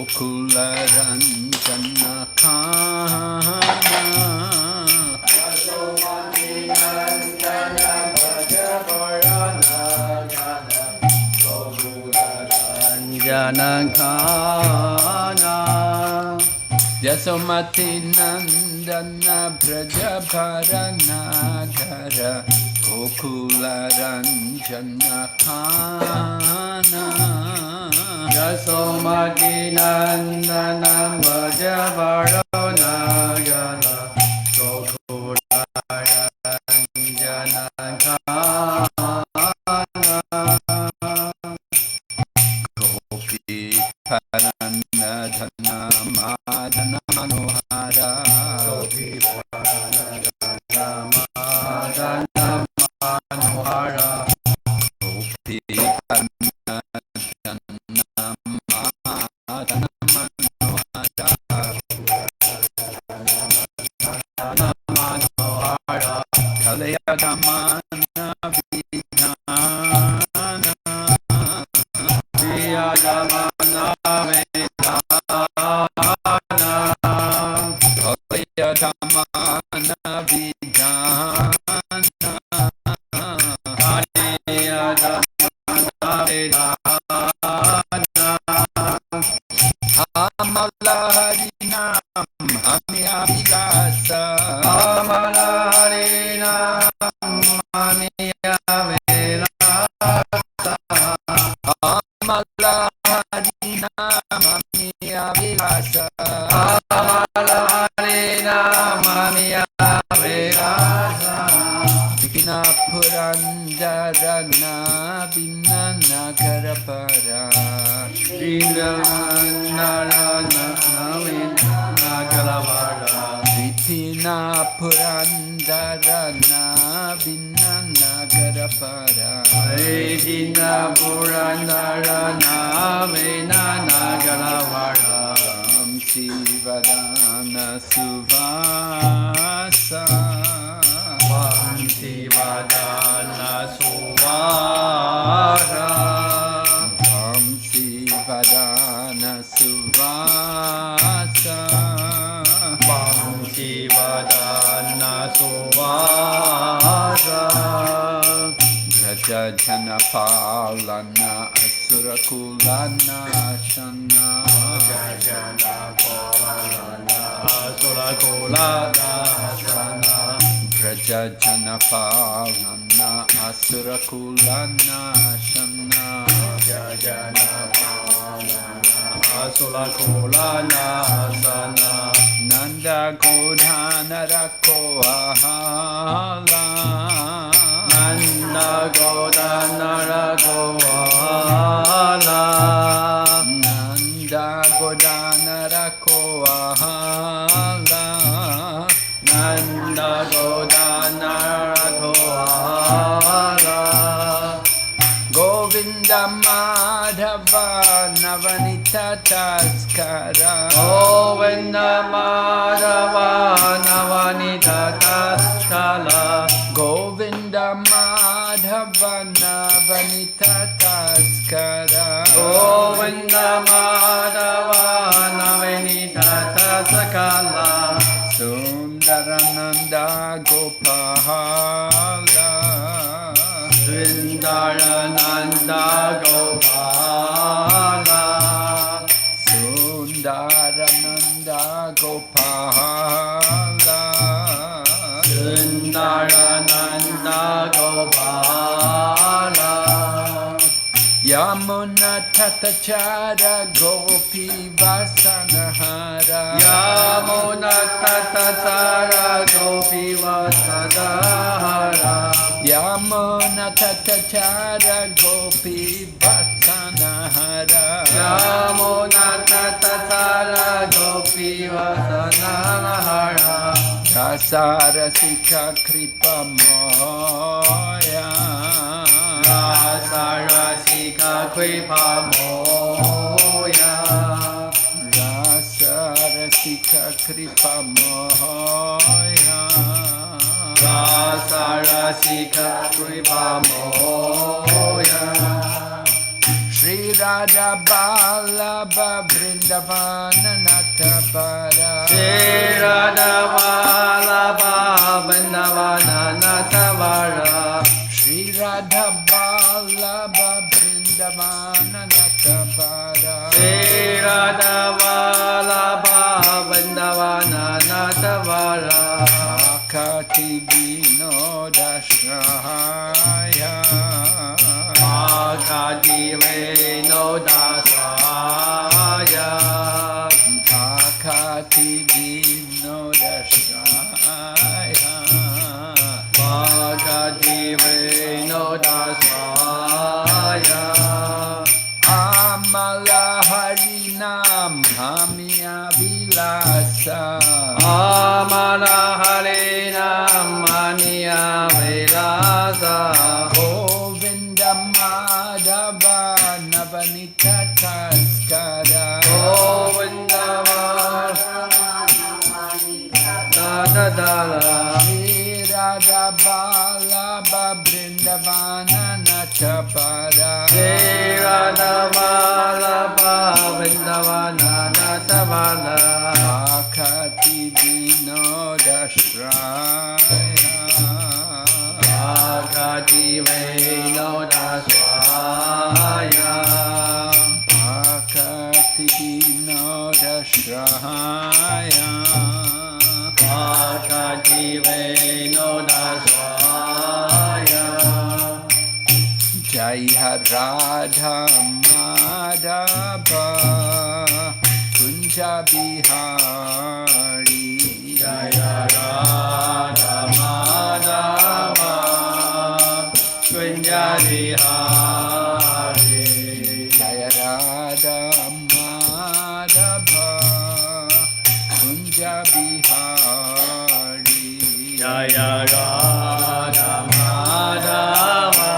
Gokula Ranjana Khana Janakana Yasomati Nandana Brajaparanadhara Gokula Ranjana Khana Yasomati Nandana Brajaparanadhara Gokula Ranjana Khana Paranadhana Madhana Manohara Gopi Paranadhana Madhana Manohara Gopi Paranadhana Madhana Manohara Manohara Kalayadamana Vidhana Viyadamana Dhammana vidhana Hariya dhammana vidhana Amala harinam hamya vilasa Amala harinam hamya vilasa Amala harinam hamya vilasa Amala Mamiya Virasa Vina Purandarana Vina Nagarapara Vina Narana Vina Nagarapara Vina Purandarana Vina Nagarapara Vina Purandarana Vina Nagarapara Sivadana Suvasa Sivadana Suvara Sivadana Suvasa Sivadana Suvara Brajajana Palana Asurakulana Shana Brajajana Palana Asurakulana Shana Brajajana Palana Asurakulana Shana Brajajana Palana Asurakulana Shana Nanda Godhana Rako Ahala Nanda Godhana Rakovala Nanda Godhana Rakovala Nanda Godhana Rakovala Govinda Madhava Navanita Taskara Govinda Madhava Navanita Taskara Govinda Madhava Navanita Taskara Govinda Madhava Navanita Taskara Sundarananda Gopala Sundarananda Gopala Sundarananda Gopala Sundarananda Gopala Yamuna Tatachara Gopi Vasanahara Yamuna Tatachara Gopi Vasanahara Yamuna Tatachara Gopi Vasanahara Yamuna Tatachara Gopi Vasanahara Rasarasika Kripa Moya Rasarasika Kripa Moya Rasarasika Kripa Moya Rasarasika Kripa Moya Shri Radha Vallabha Vrinda Vrindavana Natavara Shri Radha Vallabha Vrindavana Natavara Shri Radha Vallabha Vrindavana Natavara Shri Radha Vallabha Vrindavana Natavara Makati Vinodashraya Makati Vinodashraya Makati Vinodashraya Makati Vinodashraya Amala Harinam Hamya Vilasa Amala Harinam Mania Vilasa Govinda Madhava Navanita Taskara Govinda Madhava Shri Radha Vallabha Vrindavana Natavara Shri Radha Vallabha Vrindavana Natavara Makati Vinodashraya Makati Vinodashraya Makati Vinodashraya Makati Vinodashraya Jaya Radha Madhava Kunja Bihari Jaya Radha Madhava Kunja Bihari Jaya Radha Madhava Kunja Bihari Jaya Radha Madhava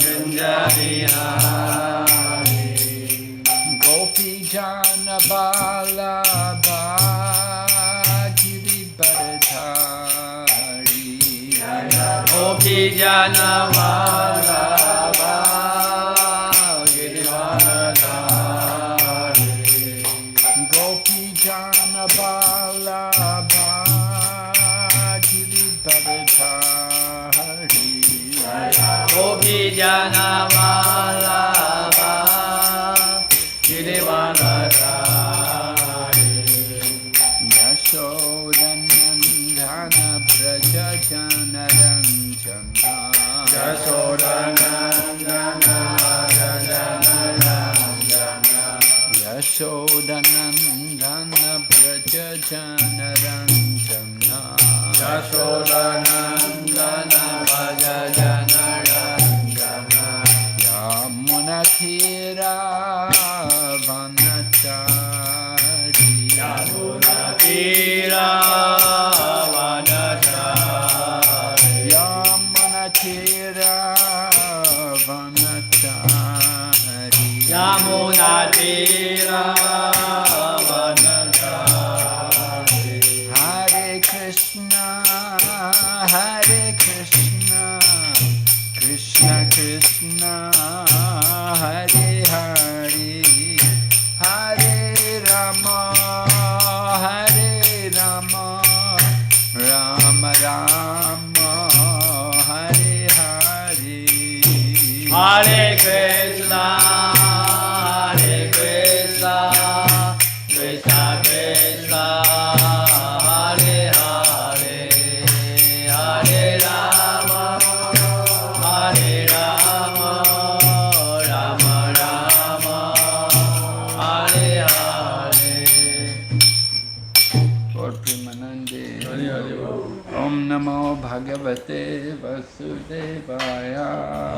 Kunja Bihari Gopi Jana Vallabha Giri Bharadhari Gopi Jana Vallabha Giridharadhari Gopi Jana Vallabha Giri Bharadhari Gopi Jana Vallabha Giridharadhari Yashodanandana Braja Jana Ranjana Yashodanandana Rajana Ranjana Yashodanandana Braja Jana Ranjana Yashodanandana Rajana Ranjana Yamunatira Vanachari Yamunatira Vanachari Yamunatira Vanachari Yamunatira Vanachari Hare Krishna Hare Krishna Krishna Krishna Hare Hare Hare Rama Hare Rama Rama Rama Hare Hare Hare Krishna Hare Krishna Krishna Krishna Hare Hare Hare Rama Hare Rama Rama Rama Hare Hare Lord Premanande Om Namo Bhagavate Vasudevaya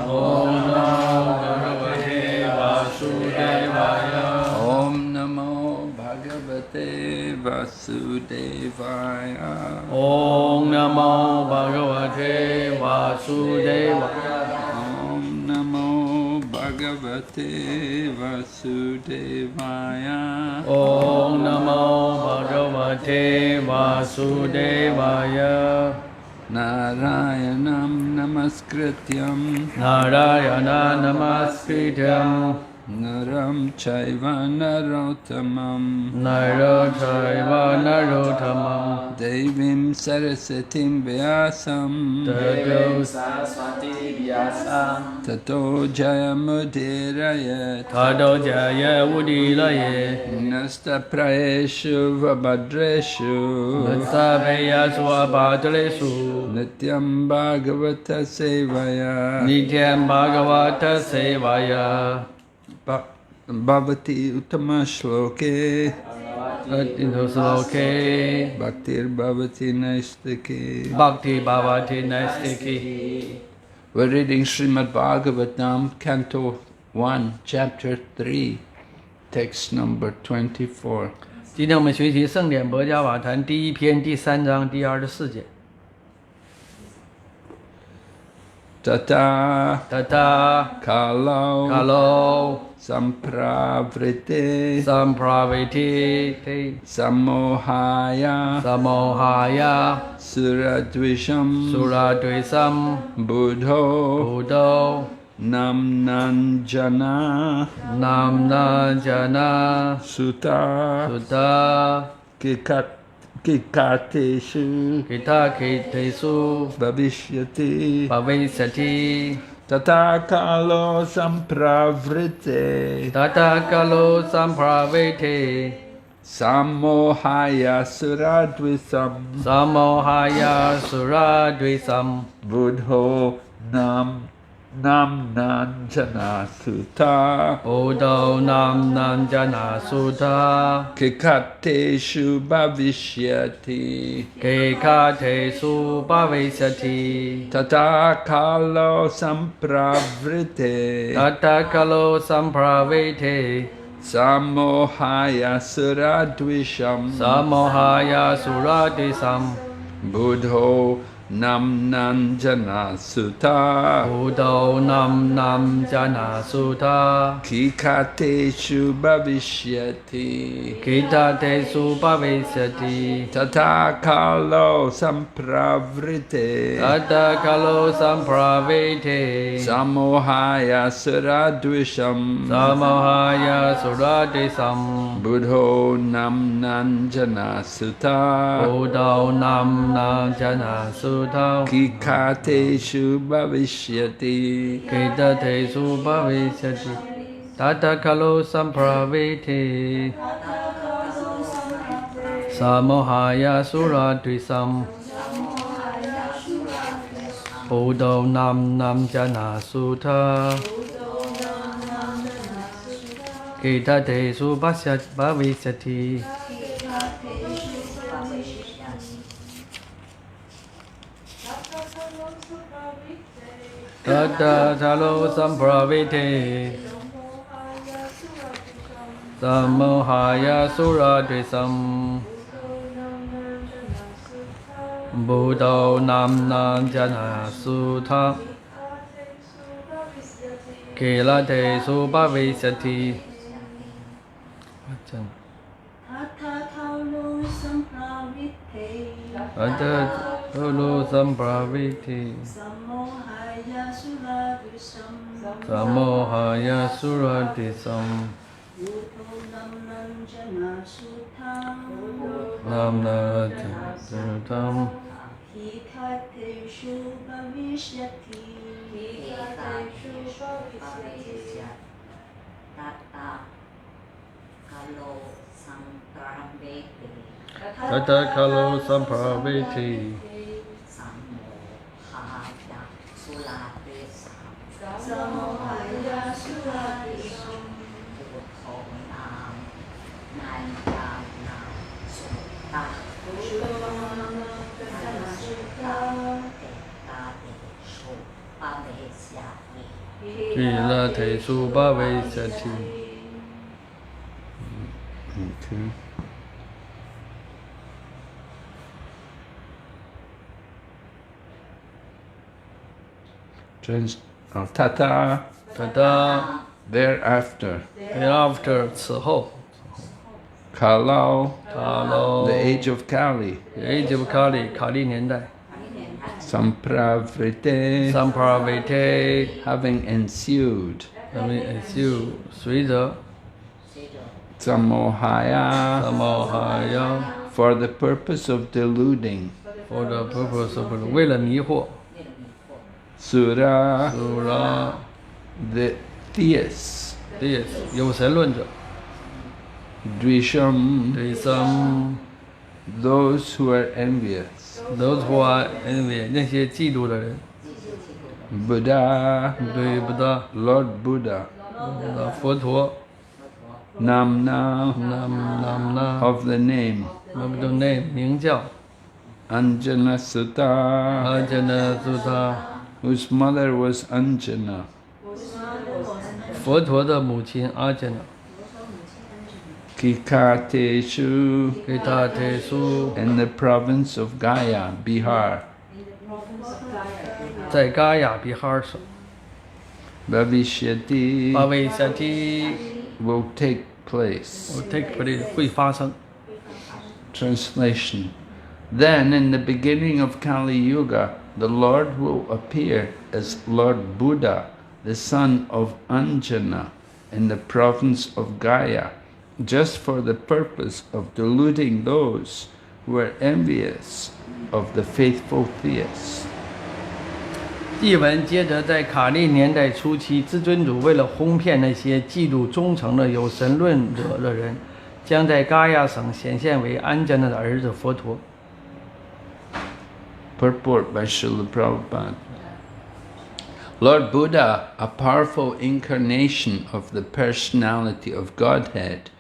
Om Namo Bhagavate Vasudevaya Om Namo Bhagavate Vasudevaya Om Namo Bhagavate Vasudevaya Om Namo Bhagavate Vasudevaya Om Namo Bhagavate Vasudevaya Narayanam Namaskrityam Narayana Namaskrityam Naram chaiva narottamam Naro Chaiva Narottamam Devim Sarasatim Vyasam Devim Saraswati Vyasam Tato Jayamudirayat Tado Jaya Udilaye Nasta Praeshu Vabhadreshu Nutsaveyasu Abhadresu Nityam Bhagavata Sevaya Nityam Bhagavata Sevaya Bhavati Uttama Shloke Sloke Bhaktir Bhavati Naistaki. Bhakti Bhavati Naistiki. We're reading Srimad Bhagavatam, Canto 1, Chapter 3, text number 24. 今天我们学习圣典博家瓦坛第一篇第3章第24节。 Tata Tata Kalau Kalo Sampravrite Sampraviti Samohaya Samohaya Suradvisham Suradvisam Buddho Buddho Namnanjana Namnanjana Sutta Sutta Kikateshu Kitakitesu Bhavishyati Bhavisyati Tata Kalo Sampravrite Tata Kalo Sampraviti Samohaya Suradvisam Samohaya Suradvisam Buddho Namnanjana Sutta Buddho Namnanjana Sutta Kikateshu Bhavishyati Kekatesu Bhavisyati Tata Kalo Sampravrite Tata Kalo Sampraviti Samohaya Suradvisham Samohaya Suradvisam Buddho Namnanjana Sutta Buddho Namnanjana Sutta Kikateshu Bhavishyati Kekatesu Bhavisyati Tata Kalo Sampravrite Tata Kalo Sampraviti Samohaya Suradvisham Samohaya Suradvisam Buddho Namnanjana Sutta Buddho Namnanjana Sutta Kikateshu Bhavishyati Kekatesu Bhavisyati Tata Kalo Sampraviti Samohaya Suradvisam Buddho Namnanjana Sutta Kekatesu Bhavisyati Tata Kalo Sampraviti Samohaya Suradvisam Buddho Namnanjana Sutta Kekatesu Bhavisyati Tata Kalo Sampraviti Samohaya Suradvisam Namnanjana Tata Kalo Sampraviti Kekatesu Bhavisyati. Okay. Tata Tata thereafter Thereafter 此后 Kalau Kalo the age of Kali Age of Kali 卡利年代 Sampravrite Sampravite having ensued 咱们就随着 Samohaya, 三毛还要 for the purpose of deluding. for the purpose of 为了迷惑 Sura, 苏拉 the theists. Yes 有神论者 Dvisham, 第三 those who are envious. those who are envy 那些嫉妒的人 Buddha, 对不的 Lord Buddha. 佛陀 Namna, 那 of the name. 那不的 name 名叫 Anjana Sutta, 阿迦那苏他 whose mother was Anjana. 佛陀的母亲阿迦那 Kikateshu, 给他提出 in the province of Gaya, Bihar. 在嘎雅比哈省 Bhavishyati 巴维夏提 will take place. take place 会发生 Translation. Then in the beginning of Kali Yuga, the Lord will appear as Lord Buddha, the son of Anjana, in the province of Gaya, just for the purpose of deluding those who are envious of the faithful theists. 译文接着在卡利年代初期，至尊主为了哄骗那些嫉妒忠诚的有神论者的人，将在嘎亚省显现为安迦那的儿子佛陀。 Purport by Srila Prabhupada. Lord Buddha, a powerful incarnation of the personality of Godhead,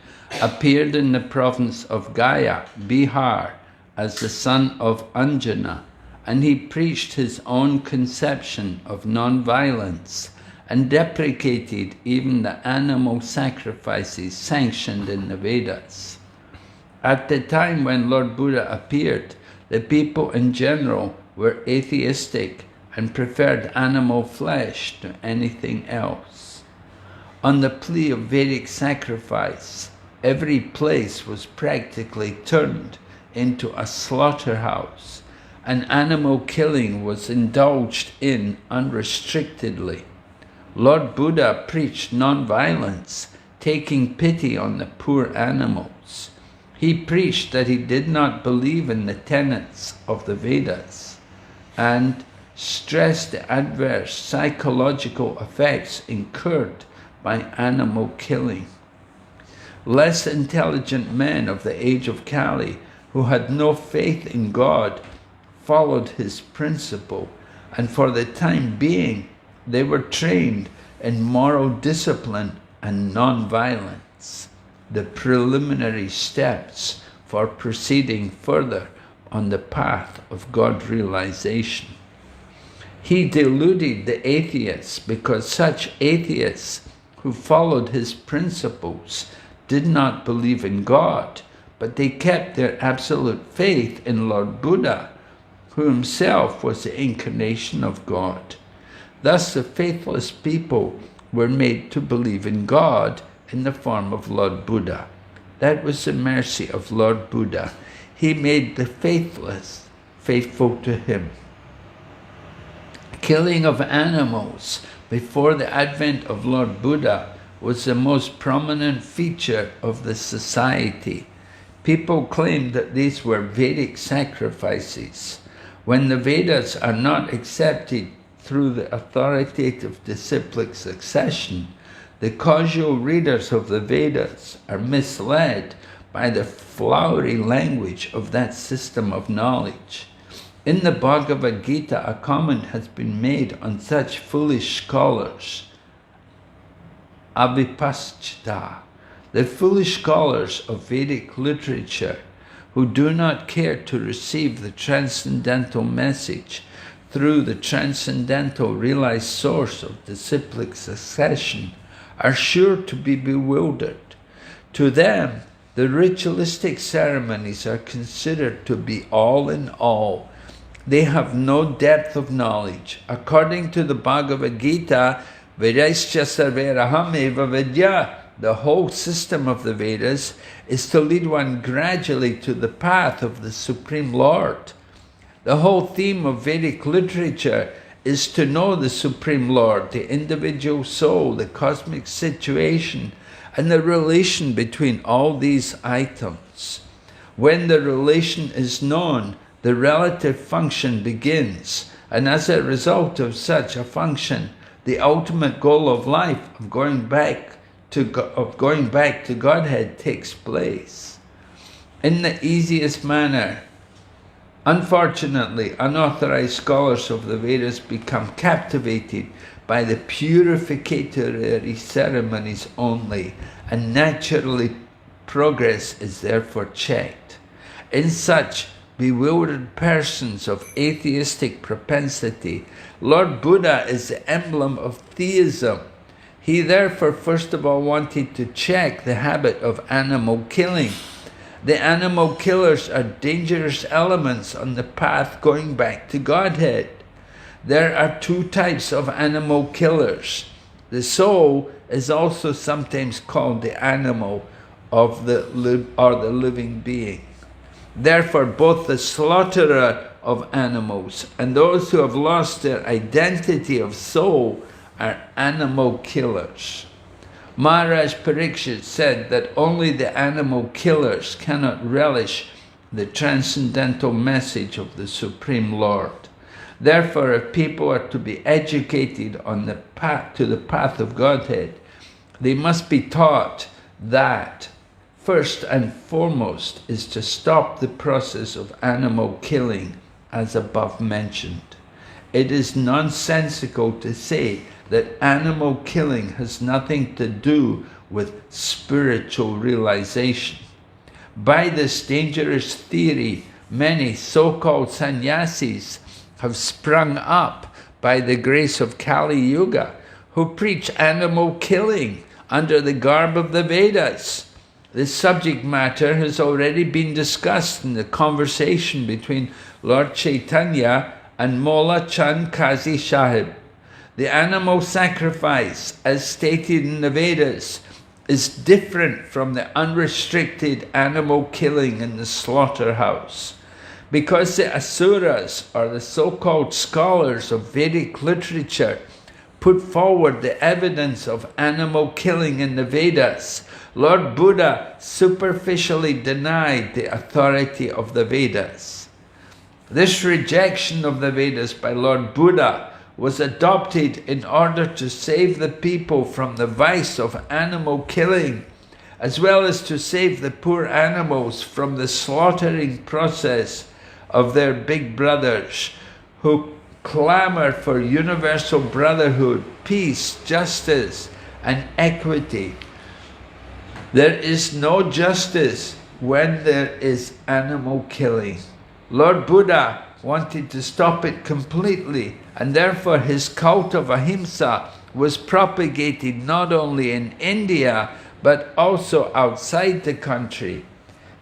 appeared in the province of Gaya, Bihar, as the son of Anjana, and he preached his own conception of non-violence and deprecated even the animal sacrifices sanctioned in the Vedas. At the time when Lord Buddha appeared, the people in general were atheistic and preferred animal flesh to anything else. On the plea of Vedic sacrifice, every place was practically turned into a slaughterhouse, and animal killing was indulged in unrestrictedly. Lord Buddha preached non-violence, taking pity on the poor animals. He preached that he did not believe in the tenets of the Vedas, and stressed the adverse psychological effects incurred by animal killing. Less intelligent men of the age of Kali, who had no faith in God, followed his principle, and for the time being they were trained in moral discipline and non-violence, the preliminary steps for proceeding further on the path of God realization. He deluded the atheists because such atheists who followed his principles did not believe in God, but they kept their absolute faith in Lord Buddha, who himself was the incarnation of God. Thus the faithless people were made to believe in God in the form of Lord Buddha. That was the mercy of Lord Buddha. He made the faithless faithful to him. Killing of animals before the advent of Lord Buddha was the most prominent feature of the society. People claimed that these were Vedic sacrifices. When the Vedas are not accepted through the authoritative disciplic succession, the casual readers of the Vedas are misled by the flowery language of that system of knowledge. In the Bhagavad Gita, a comment has been made on such foolish scholars. Avipaschita, the foolish scholars of Vedic literature who do not care to receive the transcendental message through the transcendental realized source of disciplic succession, are sure to be bewildered. To them, the ritualistic ceremonies are considered to be all in all. They have no depth of knowledge. According to the Bhagavad Gita, Vedaischa sarveraham eva vidya, the whole system of the Vedas is to lead one gradually to the path of the Supreme Lord. The whole theme of Vedic literature is to know the Supreme Lord, the individual soul, the cosmic situation, and the relation between all these items. When the relation is known, the relative function begins, and as a result of such a function, the ultimate goal of life of going back to Godhead takes place. In the easiest manner, unfortunately, unauthorized scholars of the Vedas become captivated by the purificatory ceremonies only, and naturally progress is therefore checked. In such bewildered persons of atheistic propensity, Lord Buddha is the emblem of theism. He therefore first of all wanted to check the habit of animal killing. The animal killers are dangerous elements on the path going back to Godhead. There are two types of animal killers. The soul is also sometimes called the animal or the living being. Therefore, both the slaughterer of animals and those who have lost their identity of soul are animal killers. Maharaj Parikshit said that only the animal killers cannot relish the transcendental message of the Supreme Lord. Therefore, if people are to be educated on the path of Godhead, they must be taught that first and foremost is to stop the process of animal killing, as above mentioned. It is nonsensical to say that animal killing has nothing to do with spiritual realization. By this dangerous theory, many so-called sannyasis have sprung up by the grace of Kali Yuga, who preach animal killing under the garb of the Vedas. This subject matter has already been discussed in the conversation between Lord Chaitanya and Molla Chand Kazi Sahib. The animal sacrifice, as stated in the Vedas, is different from the unrestricted animal killing in the slaughterhouse. Because the Asuras, or the so-called scholars of Vedic literature, put forward the evidence of animal killing in the Vedas, Lord Buddha superficially denied the authority of the Vedas. This rejection of the Vedas by Lord Buddha was adopted in order to save the people from the vice of animal killing, as well as to save the poor animals from the slaughtering process of their big brothers, who clamor for universal brotherhood, peace, justice, and equity. There is no justice when there is animal killing. Lord Buddha wanted to stop it completely, and therefore his cult of ahimsa was propagated not only in India, but also outside the country.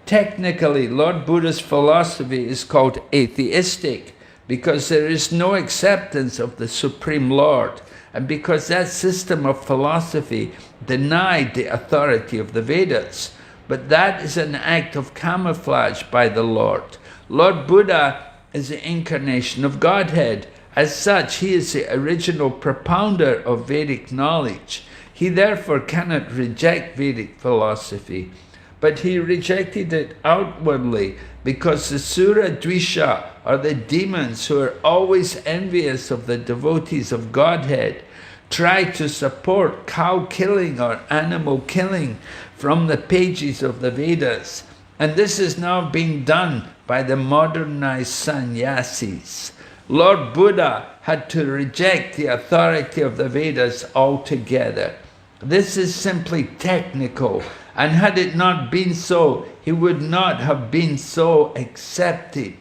Technically, Lord Buddha's philosophy is called atheistic, because there is no acceptance of the Supreme Lord, and because that system of philosophy denied the authority of the Vedas. But that is an act of camouflage by the Lord. Lord Buddha is the incarnation of Godhead. As such, he is the original propounder of Vedic knowledge. He therefore cannot reject Vedic philosophy. But he rejected it outwardly because the Sura Dvisha, or the demons who are always envious of the devotees of Godhead, try to support cow killing or animal killing from the pages of the Vedas. And this is now being done by the modernized sannyasis. Lord Buddha had to reject the authority of the Vedas altogether. This is simply technical, and had it not been so, he would not have been so accepted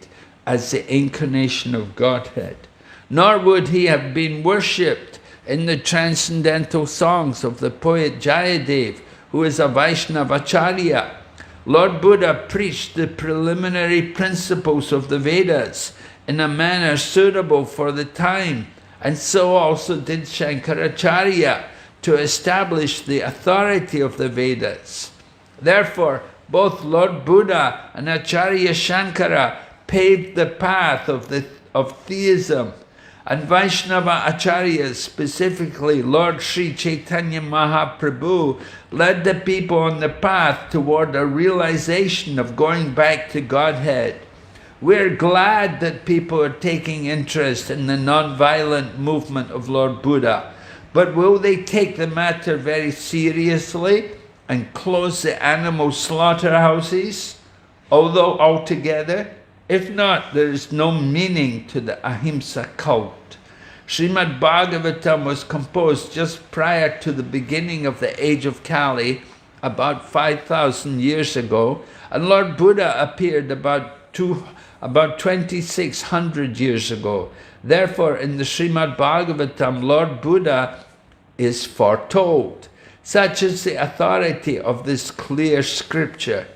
as the incarnation of Godhead. Nor would he have been worshipped in the transcendental songs of the poet Jayadev, who is a Vaishnavacharya. Lord Buddha preached the preliminary principles of the Vedas in a manner suitable for the time, and so also did Shankaracharya, to establish the authority of the Vedas. Therefore, both Lord Buddha and Acharya Shankara paved the path of theism, And Vaishnava Acharyas, specifically Lord Sri Chaitanya Mahaprabhu, led the people on the path toward a realization of going back to Godhead. We're glad that people are taking interest in the non-violent movement of Lord Buddha, but will they take the matter very seriously and close the animal slaughterhouses, although altogether? If not, there is no meaning to the Ahimsa cult. Srimad Bhagavatam was composed just prior to the beginning of the age of Kali, about 5,000 years ago, and Lord Buddha appeared about 2,600 years ago. Therefore, in the Srimad Bhagavatam, Lord Buddha is foretold. Such is the authority of this clear scripture.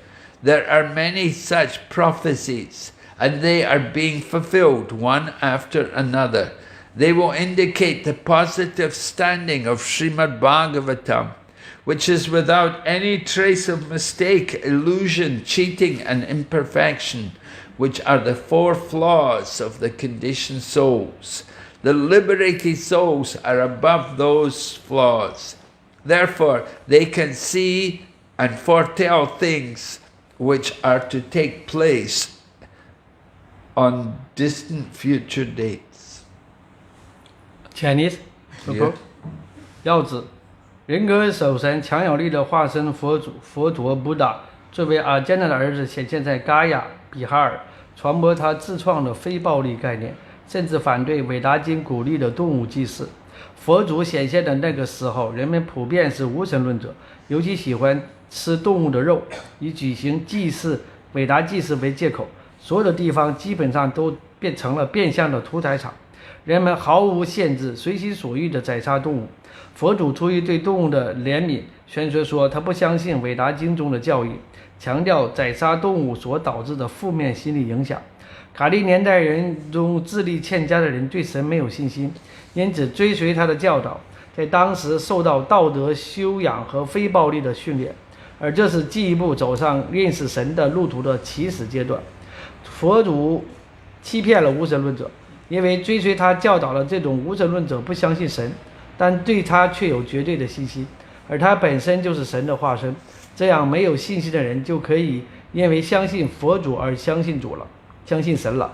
There are many such prophecies, and they are being fulfilled one after another. They will indicate the positive standing of Srimad Bhagavatam, which is without any trace of mistake, illusion, cheating, and imperfection, which are the four flaws of the conditioned souls. The liberated souls are above those flaws. Therefore, they can see and foretell things which are to take place on distant future dates. Chinese, Yeah. 要旨，人格守神强有力的化身佛祖佛陀布达，作为阿迦那的儿子显现在嘎亚比哈尔，传播他自创的非暴力概念，甚至反对韦达经鼓励的动物祭祀。佛祖显现的那个时候，人们普遍是无神论者，尤其喜欢吃动物的肉，以举行祭祀、韦达祭祀为借口。所有的地方基本上都变成了变相的屠宰场，人们毫无限制、随心所欲地宰杀动物。佛祖出于对动物的怜悯，宣说说他不相信韦达经中的教义，强调宰杀动物所导致的负面心理影响。卡利年代人中智力欠佳的人对神没有信心，因此追随他的教导，在当时受到道德修养和非暴力的训练，而这是进一步走上认识神的路途的起始阶段。佛祖欺骗了无神论者，因为追随他教导的这种无神论者不相信神，但对他却有绝对的信心，而他本身就是神的化身。这样没有信心的人就可以因为相信佛祖而相信主了，相信神了。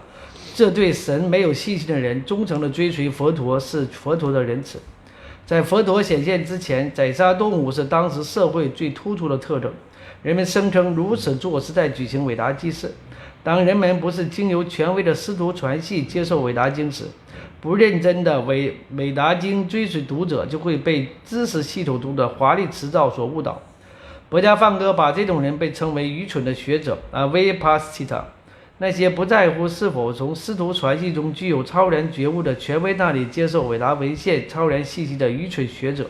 这对神没有信心的人忠诚的追随佛陀是佛陀的仁慈。在佛陀显现之前，宰杀动物是当时社会最突出的特征。人们声称如此做是在举行伟大祭祀。当人们不是经由权威的师徒传系接受伟达经时，不认真的伟达经追随读者就会被知识系统中的华丽辞藻所误导。博家放歌把这种人被称为愚蠢的学者Vipasita， 那些不在乎是否从师徒传系中具有超然觉悟的权威那里接受伟达文献超然信息的愚蠢学者，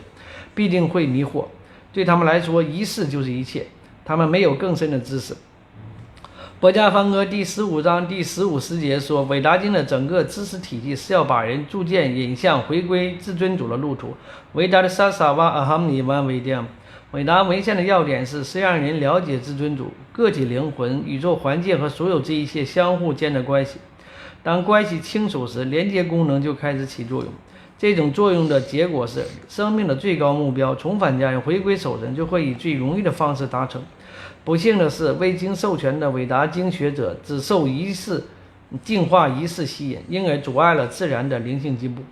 必定会迷惑。对他们来说，仪式就是一切，他们没有更深的知识。博家方歌第15章第15、10节说，伟达经的整个知识体系是要把人逐渐引向回归至尊主的路途。伟达的萨萨瓦阿哈尼万维定，伟达文献的要点是让人了解至尊主、个体灵魂、宇宙环境和所有这一切相互间的关系。当关系清楚时，连接功能就开始起作用。这种作用的结果是，生命的最高目标重返家园、回归守神就会以最容易的方式达成。不幸的是，未经授权的伟达经学者只受仪式、净化仪式吸引，因而阻碍了自然的灵性进步。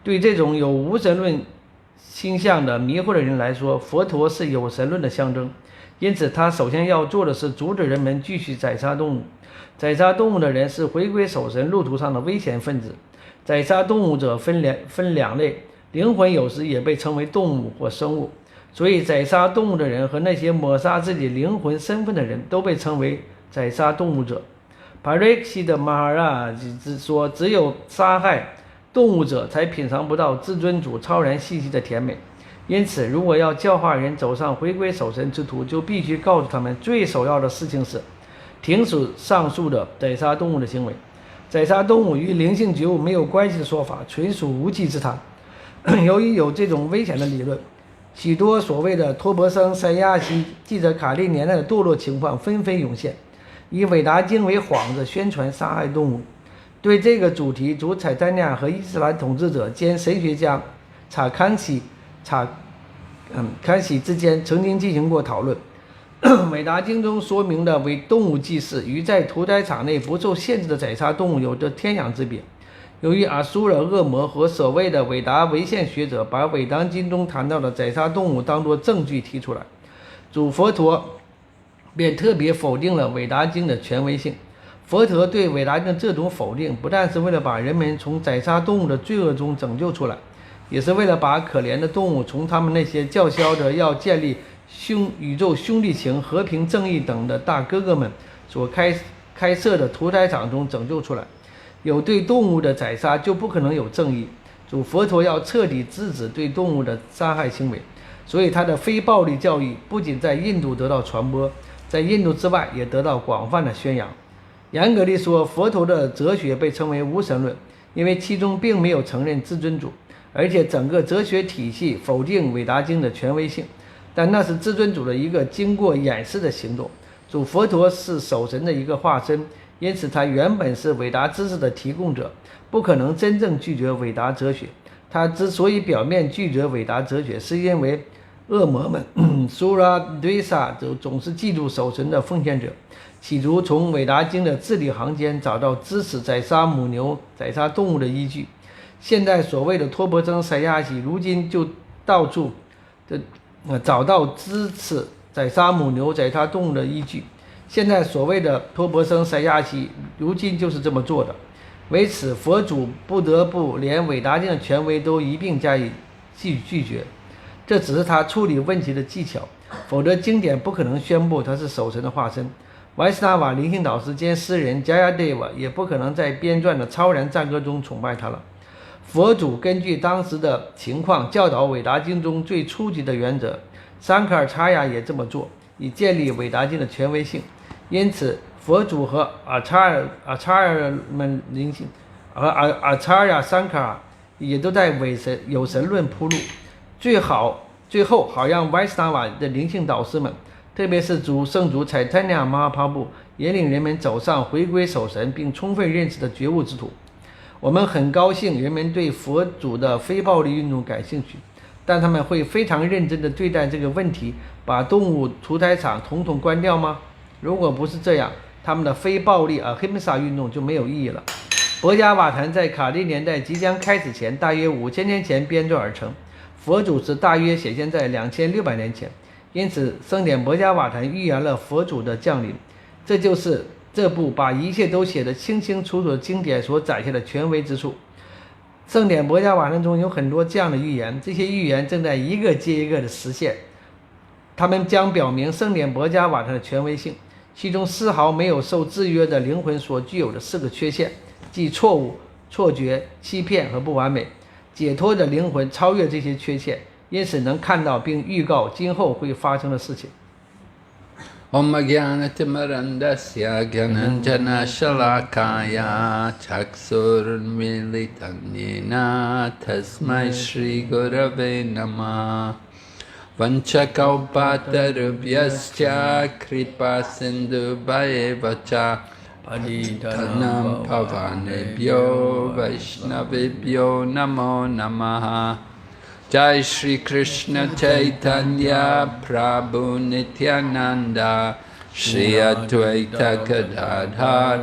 对这种有无神论倾向的迷惑的人来说，佛陀是有神论的象征，因此他首先要做的是阻止人们继续宰杀动物。宰杀动物的人是回归守神路途上的危险分子。宰杀动物者分两类，灵魂有时也被称为动物或生物。所以宰杀动物的人和那些抹杀自己灵魂身份的人都被称为宰杀动物者。帕瑞克西的马哈拉说，只有杀害动物者才品尝不到至尊主超然信息的甜美。因此，如果要教化人走上回归守神之途，就必须告诉他们最首要的事情是停止上述的宰杀动物的行为。宰杀动物与灵性觉悟没有关系的说法纯属无稽之谈。由于有这种危险的理论，许多所谓的托钵僧、三亚西记着卡利年代的堕落情况纷纷涌现，以韦达经为幌子宣传杀害动物。对这个主题，主采丹尼亚和伊斯兰统治者兼神学家康喜之间曾经进行过讨论。韦达经中说明的为动物祭祀与在屠宰场内不受限制的宰杀动物有着天壤之别。由于阿苏惹恶魔和所谓的韦达违宪学者把韦达经中谈到的宰杀动物当作证据提出来，主佛陀便特别否定了韦达经的权威性。佛陀对韦达经的这种否定，不但是为了把人们从宰杀动物的罪恶中拯救出来，也是为了把可怜的动物从他们那些叫嚣着要建立宇宙兄弟情、和平正义等的大哥哥们所开设的屠宰场中拯救出来。有对动物的宰杀，就不可能有正义。主佛陀要彻底制止对动物的杀害行为，所以他的非暴力教义不仅在印度得到传播，在印度之外也得到广泛的宣扬。严格地说，佛陀的哲学被称为无神论，因为其中并没有承认至尊主，而且整个哲学体系否定韦达经的权威性。但那是至尊主的一个经过演示的行动。主佛陀是守神的一个化身，因此他原本是伟大知识的提供者，不可能真正拒绝伟大哲学。他之所以表面拒绝伟大哲学，是因为恶魔们苏拉对萨总是嫉妒守神的奉献者，企图从伟达经的字里行间找到支持宰杀母牛、宰杀动物的依据。现在所谓的托钵僧塞亚西，如今就到处找到支持宰杀母牛、宰杀动物的依据。现在所谓的托钵僧塞亚西，如今就是这么做的。为此，佛祖不得不连韦达经的权威都一并加以拒绝。这只是他处理问题的技巧，否则经典不可能宣布他是守神的化身。维斯纳瓦灵性导师兼诗人加亚德瓦也不可能在编撰的超然赞歌中崇拜他了。佛祖根据当时的情况教导韦达经中最初级的原则，桑卡尔查亚也这么做，以建立韦达经的权威性。因此，佛祖和阿查尔们灵性和阿查亚桑卡尔也都在有神论铺路。最后好让维斯纳瓦的灵性导师们，特别是圣主采坦尼亚马哈帕布，引领人们走上回归守神并充分认识的觉悟之途。我们很高兴人们对佛祖的非暴力运动感兴趣，但他们会非常认真地对待这个问题，把动物屠宰场统统关掉吗？如果不是这样，他们的非暴力Ahimsa运动就没有意义了。博伽瓦坛在卡利年代即将开始前，大约5000年前编撰而成，佛祖是大约显现在2600年前，因此圣典博伽瓦坛预言了佛祖的降临。这就是这部把一切都写得清清楚楚的经典所展现的权威之处。圣典博伽瓦坛中有很多这样的预言，这些预言正在一个接一个的实现，他们将表明圣典博伽瓦坛的权威性。其中丝毫没有受制约的灵魂所具有的4个缺陷，即错误、错觉、欺骗和不完美。解脱的灵魂超越这些缺陷，因此能看到并预告今后会发生的事情。Om Jnanatimarandasya Gyananjana Shalakaya Chaksurunmilitam Yena Tasmai Shri Gurave Namah Vanchakaupatarubhyascha Kripa Sindhu Bhayevacha Padithanam Pavanebhyo Vaishnavibhyo Namo Namaha Jai Shri Krishna Chaitanya Prabhu Nityananda Shri Advaita Gadadhar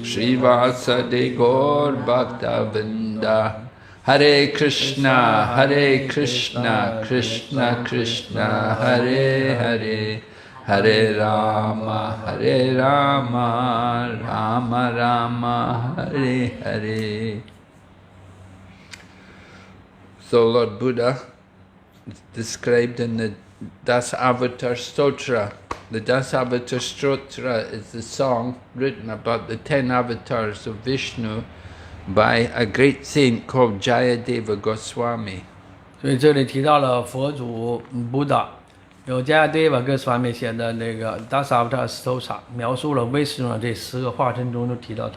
Shri Vasadi Gaur Bhaktavinda Hare Krishna, Krishna Krishna, Hare Hare, Hare Rama, Rama Rama, Hare Hare. So Lord Buddha is described in the Dasavatar Stotra. The Dasavatar Stotra is the song written about the 10 avatars of Vishnu by a great saint called Jayadeva Goswami. 所以这里提到了佛祖布达，有Jayadeva Goswami写的那个 Dasavatar Stotra， 描述了威斯的这10个化身中都提到他。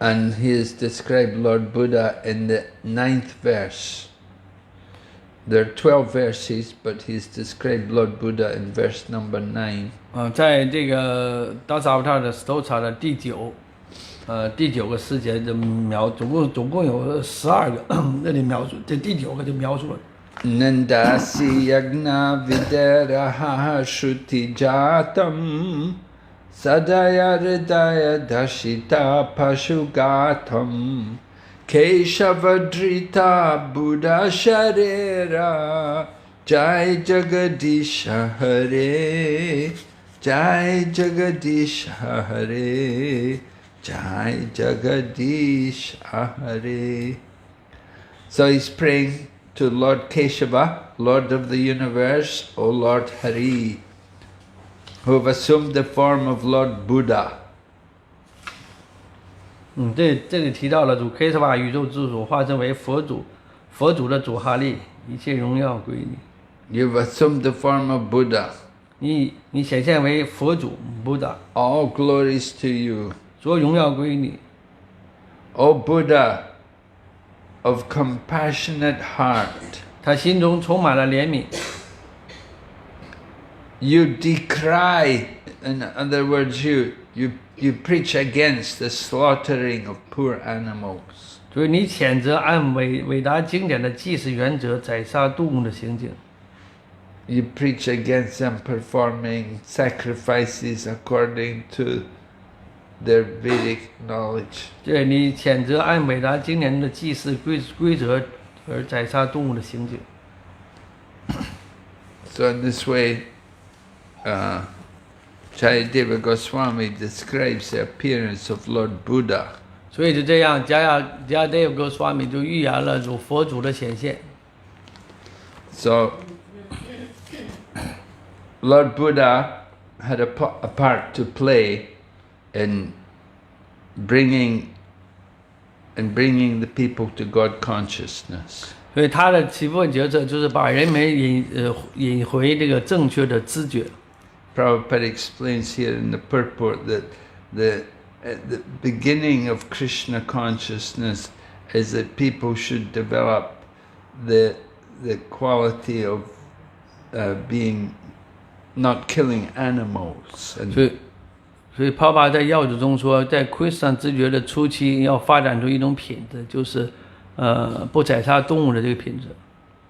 And he has described Lord Buddha in the 9th verse. There are 12 verses, but he's described Lord Buddha in verse number 9. 在这个 Dasavatar Stotra 的第9第9个世节的总共有12个，那里描述这第9个就描述了。Nandasi yagna videraha shruti jatam sadaya hridaya dashita pashugatam keshavadrita buddha sharira jai jagadisha hare jai jagadisha hare jai jagadisha hare. So he's praying to Lord Keshava, Lord of the universe, O Lord Hari, who have assumed the form of Lord Buddha. 这里提到了主 Kesava 宇宙之主化身为佛主，佛主的主哈利，一切荣耀归你。You've assumed the form of Buddha. 你显现为佛主 Buddha， All glories to you. 所有荣耀归你。O Buddha of compassionate heart, 他心中充满了怜悯。you decry, in other words, you preach against the slaughtering of poor animals. 所以你谴责按伟大经典的祭祀原则宰杀动物的行径。You preach against them performing sacrifices according to their Vedic knowledge. 对，你谴责按伟大经典的祭祀规则而宰杀动物的行径。So in this way, Jayadeva Goswami describes the appearance of Lord Buddha. 所以就这样，Jayadeva Goswami 就预言了佛祖的显现。So Lord Buddha had a part to play in bringing the people to God consciousness. 所以他的起部分角色就是把人们引回这个正确的知觉。Prabhupada explains here in the purport that the beginning of Krishna consciousness is that people should develop the quality of being not killing animals. 所以帕帕在要旨中说，在 Krishna 知觉的初期要发展出一种品质，就是不宰杀动物的这个品质。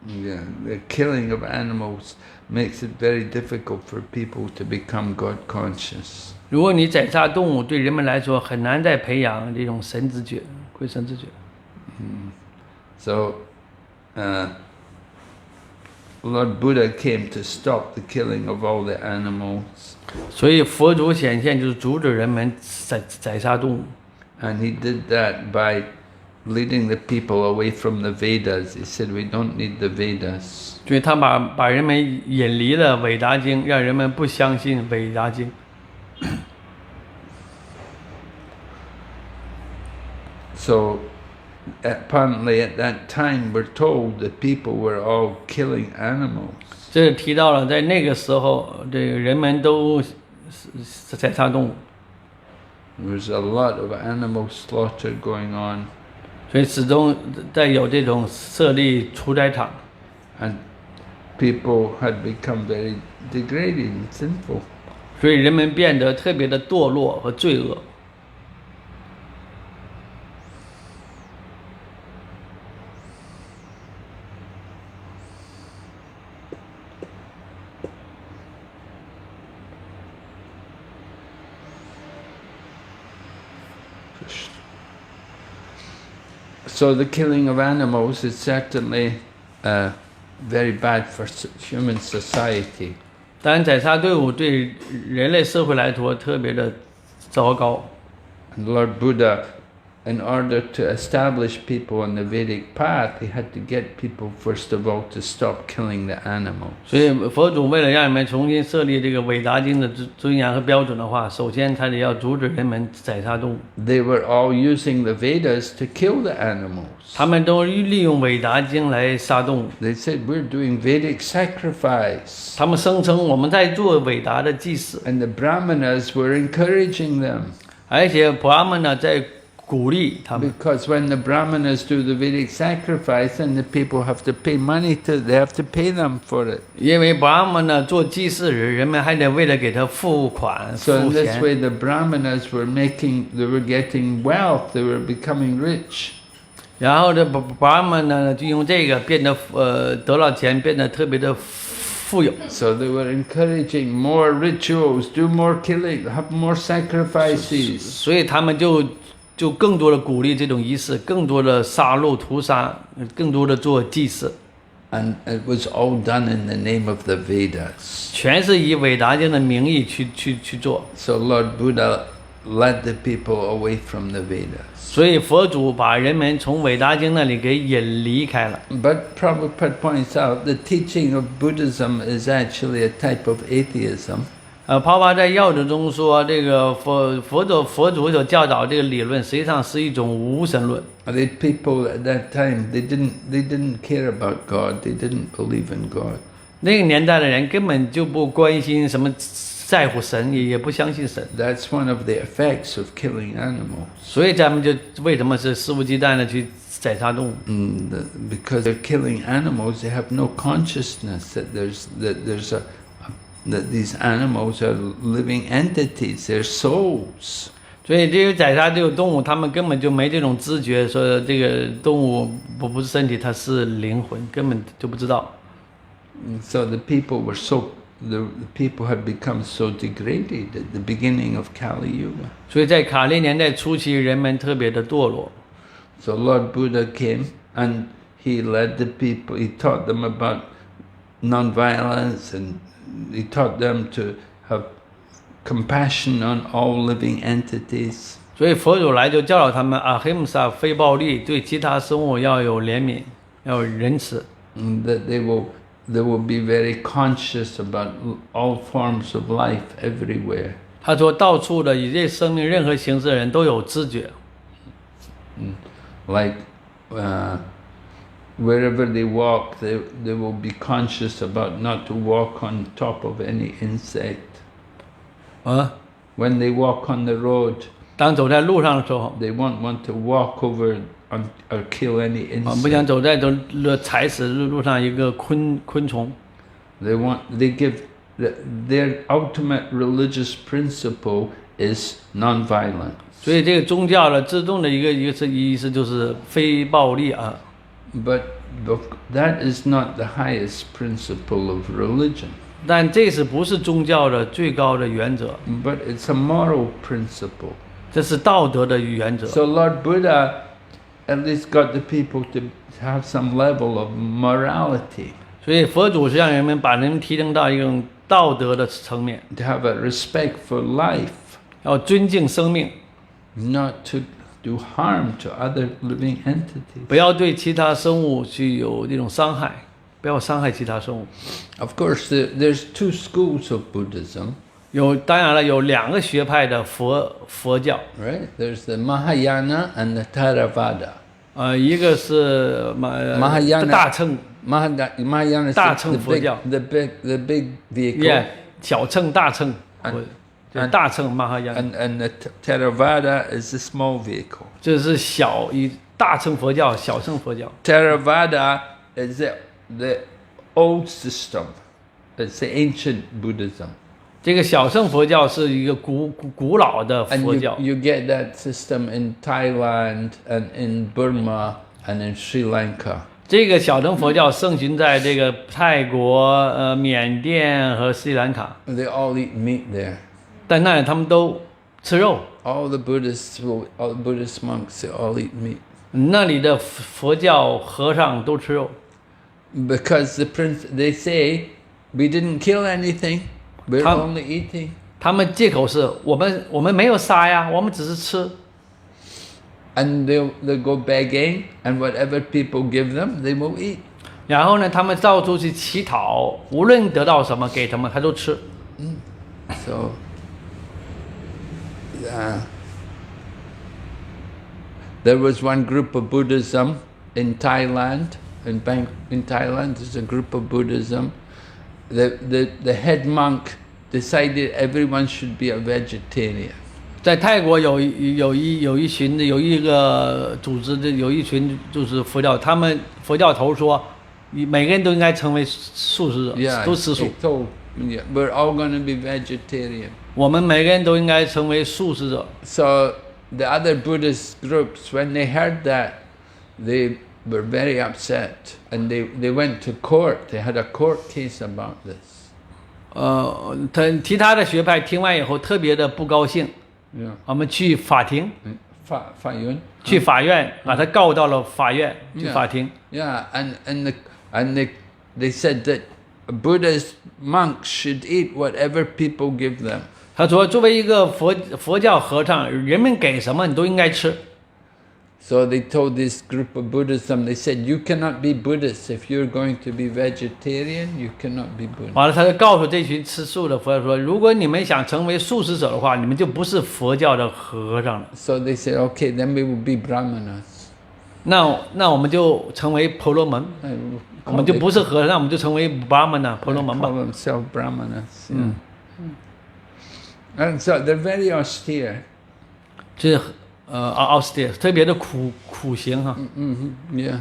Yeah, the killing of animals makes it very difficult for people to become God conscious. 如果你宰杀动物，对人们来说很难再培养这种神知觉、Krishna 知觉。So, Lord Buddha came to stop the killing of all the animals. 所以佛祖显现就是阻止人们宰杀动物。And he did that by leading the people away from the Vedas. He said, we don't need the Vedas. 所以他把人们引离了韦达经，让人们不相信韦达经。So, apparently at that time we're told that people were all killing animals. 这提到了在那个时候，这个人们都宰杀动物。There was a lot of animal slaughter going on. 所以始终在有这种设立屠宰场。And people had become very degraded and sinful. 所以人们变得特别的堕落和罪恶。So the killing of animals is certainly very bad for human society. 当然，宰杀队伍对人类社会来说特别的糟糕。And Lord Buddha, in order to establish people on the Vedic path, he had to get people first of all to stop killing the animals. 所以佛祖为了让人们重新设立这个韦达经的尊严和标准的话，首先他得要阻止人们宰杀动物。They were all using the Vedas to kill the animals. 他们都利用韦达经来杀动物。They said, we're doing Vedic sacrifice. 他们声称我们在做韦达的祭祀。And the Brahmanas were encouraging them. 而且普拉们呢在鼓励他们。 Because when the Brahmanas do the Vedic sacrifice, and the people have to pay money they have to pay them for it. 因为 Brahmana 做祭祀人，人们还得为了给他付款 So 付 in this 钱。 way, the Brahmanas they were getting wealth, they were becoming rich. 然后这 Brahmana 呢，就用这个变得得了钱，变得特别的富有。 So they were encouraging more rituals, do more killing, have more sacrifices. 所以他们就更多的鼓励这种仪式，更多的杀戮屠杀，更多的做祭祀。 And it was all done in the name of the Vedas. 全是以伟达经的名义去做。 So Lord Buddha led the people away from the Vedas. 所以佛祖把人们从伟达经那里给引离开了。 But Prabhupada points out the teaching of Buddhism is actually a type of atheism. 帕巴在要旨中说，这个佛祖所教导这个理论，实际上是一种无神论。 The people at that time they didn't care about God. They didn't believe in God. 那个年代的人根本就不关心什么在乎神，也不相信神。 That's one of the effects of killing animals. 所以咱们就为什么是肆无忌惮的去宰杀动物？ Because they're killing animals, they have no consciousness that these animals are living entities. They're souls. 所以这些宰杀这种动物，他们根本就没这种知觉，说这个动物不是身体，它是灵魂，根本就不知道。 So the people had become so degraded at the beginning of Kali Yuga. 所以在卡利年代初期，人们特别的堕落。 So Lord Buddha came and he led the people. He taught them about non-violence, and he taught them to have compassion on all living entities. 所以佛祖来就教导他们ahimsa 非暴力，对其他生物要有怜悯，要有仁慈。 And that they will be very conscious about all forms of life everywhere. 他说，到处的以这生命任何形式的人都有知觉。 Like wherever they walk, they will be conscious about not to walk on top of any insect. ，When they walk on the road, 当走在路上的时候， they won't want to walk over or kill any 不想 insect. 走在踩死路上一个昆虫。 They give their ultimate religious principle is non-violence. 所以这个宗教的自动的一个意思就是非暴力啊。 But that is not the highest principle of religion. 但这是不是宗教的最高的原则？ But it's a moral principle. 这是道德的原则。 So Lord Buddha at least got the people to have some level of morality. 所以佛祖是让人们把人们提升到一种道德的层面， To have a respect for life, 要尊敬生命， not to do harm to other living entities. 不要对其他生物去有这种伤害，不要伤害其他生物。 Of course, there's two schools of Buddhism, 当然了，有两个学派的佛教， right? There's the Mahayana and the Theravada. 一个是Mahayana 大乘 Mahayana is 大乘佛教 the big vehicle. ，yeah， 小乘大乘， and 大乘玛哈亚， and the Theravada is a small vehicle. 这是大乘佛教、小乘佛教。 Theravada is the old system. It's the ancient Buddhism. 这个小乘佛教是一个古老的 And 佛教， you get that system in Thailand and in Burma and in Sri Lanka. 这个小乘佛教盛行在这个泰国、缅甸和斯里兰卡， They all eat meat there. 但那里他们都吃肉。 All the Buddhist monks, they all eat meat. 那里的佛教和尚都吃肉， Because they say, we didn't kill anything, we're only eating. 他们借口是我们没有杀呀，我们只是吃。 And they'll go begging, and whatever people give them, they will eat. 然后呢，他们到处去乞讨，无论得到什么给他们，他都吃。 So, there was one group of Buddhism in Thailand. In Thailand, there's a group of Buddhism. The head monk decided everyone should be a vegetarian. 在泰国有一个组织的有一群就是佛教，他们佛教头说，每个人都应该成为素食者， Yeah, 都吃素。 he told, yeah, we're all going to be vegetarian. 我们每个人都应该成为素食者。 So the other Buddhist groups, when they heard that, they were very upset, and they went to court. They had a court case about this. 其他的学派听完以后特别的不高兴， Yeah. 我们去法庭， 法院？去法院把他告到了法院，去法庭。 Yeah, and they said that Buddhist monks should eat whatever people give them. 他说，作为一个佛教和尚，人们给什么你都应该吃。 So they told this group of Buddhism, they said, you cannot be Buddhist. If you're going to be vegetarian, you cannot be Buddhist. 完了，他就告诉这群吃素的佛教说，如果你们想成为素食者的话，你们就不是佛教的和尚了。 So they said, okay, then we will be Brahmanas. 那我们就成为婆罗门，我们就不是和尚，那我们就成为 Brahmana 婆罗门吧。 Call themselves Brahmanas. Yeah. And so they're very austere. 这austere 特别的苦行哈。Yeah.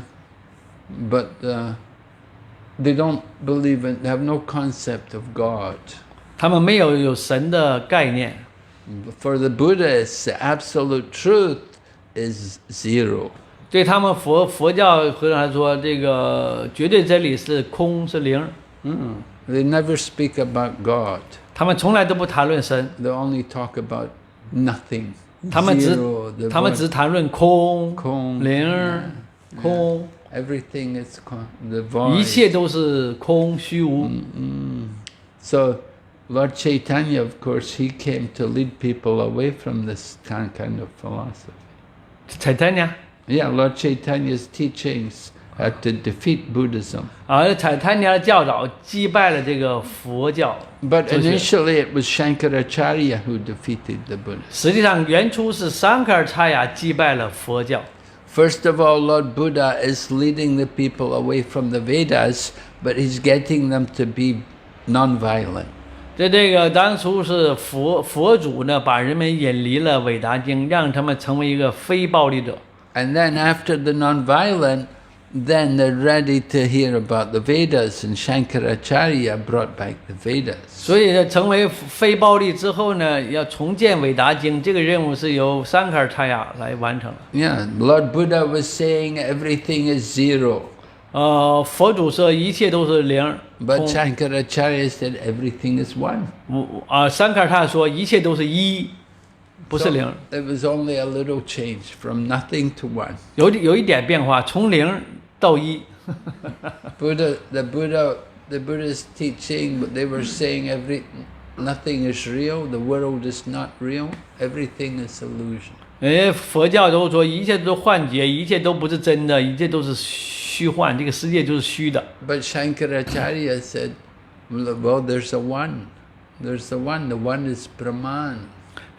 But they don't believe in, they have no concept of God. 他们没有神的概念。 For the Buddhists, the absolute truth is zero. 对他们佛教和尚来说，这个绝对真理是空，是零。 They never speak about God. 他们从来都不谈论神， They only talk about nothing. 他们 Zero, the 只谈论空、空零、空， everything is the void. 一切都是空虚无。 So Lord Chaitanya, of course, he came to lead people away from this kind of philosophy. 彩蛋呢？ Yeah, Lord Chaitanya's teachings had to defeat Buddhism. 而彩蛋尼的教导击败了这个佛教。 But initially it was Shankaracharya who defeated the Buddhists. 实际上，原初是桑卡尔查雅击败了佛教。 First of all, Lord Buddha is leading the people away from the Vedas, but he's getting them to be non-violent. 这个当初是佛祖呢，把人们引离了韦达经，让他们成为一个非暴力者。 And then after the non-violent, then they're ready to hear about the Vedas, and Shankaracharya brought back the Vedas. 所以呢，成为非暴力之后呢，要重建韦达经，这个任务是由桑卡尔查雅来完成的。 Yeah, Lord Buddha was saying everything is zero. 佛祖说一切都是零。 But Shankaracharya said everything is one. 桑卡尔查雅说一切都是一，不是零。 So it was only a little change from nothing to one. 有一点变化，从零到一。The Buddha's teaching, but they were saying nothing is real, the world is not real, everything is illusion. 佛教都说一切都是幻觉，一切都不是真的，一切都是虚幻，这个世界就是虚的。 But Shankaracharya said, well, there's a one. There's the one is Brahman.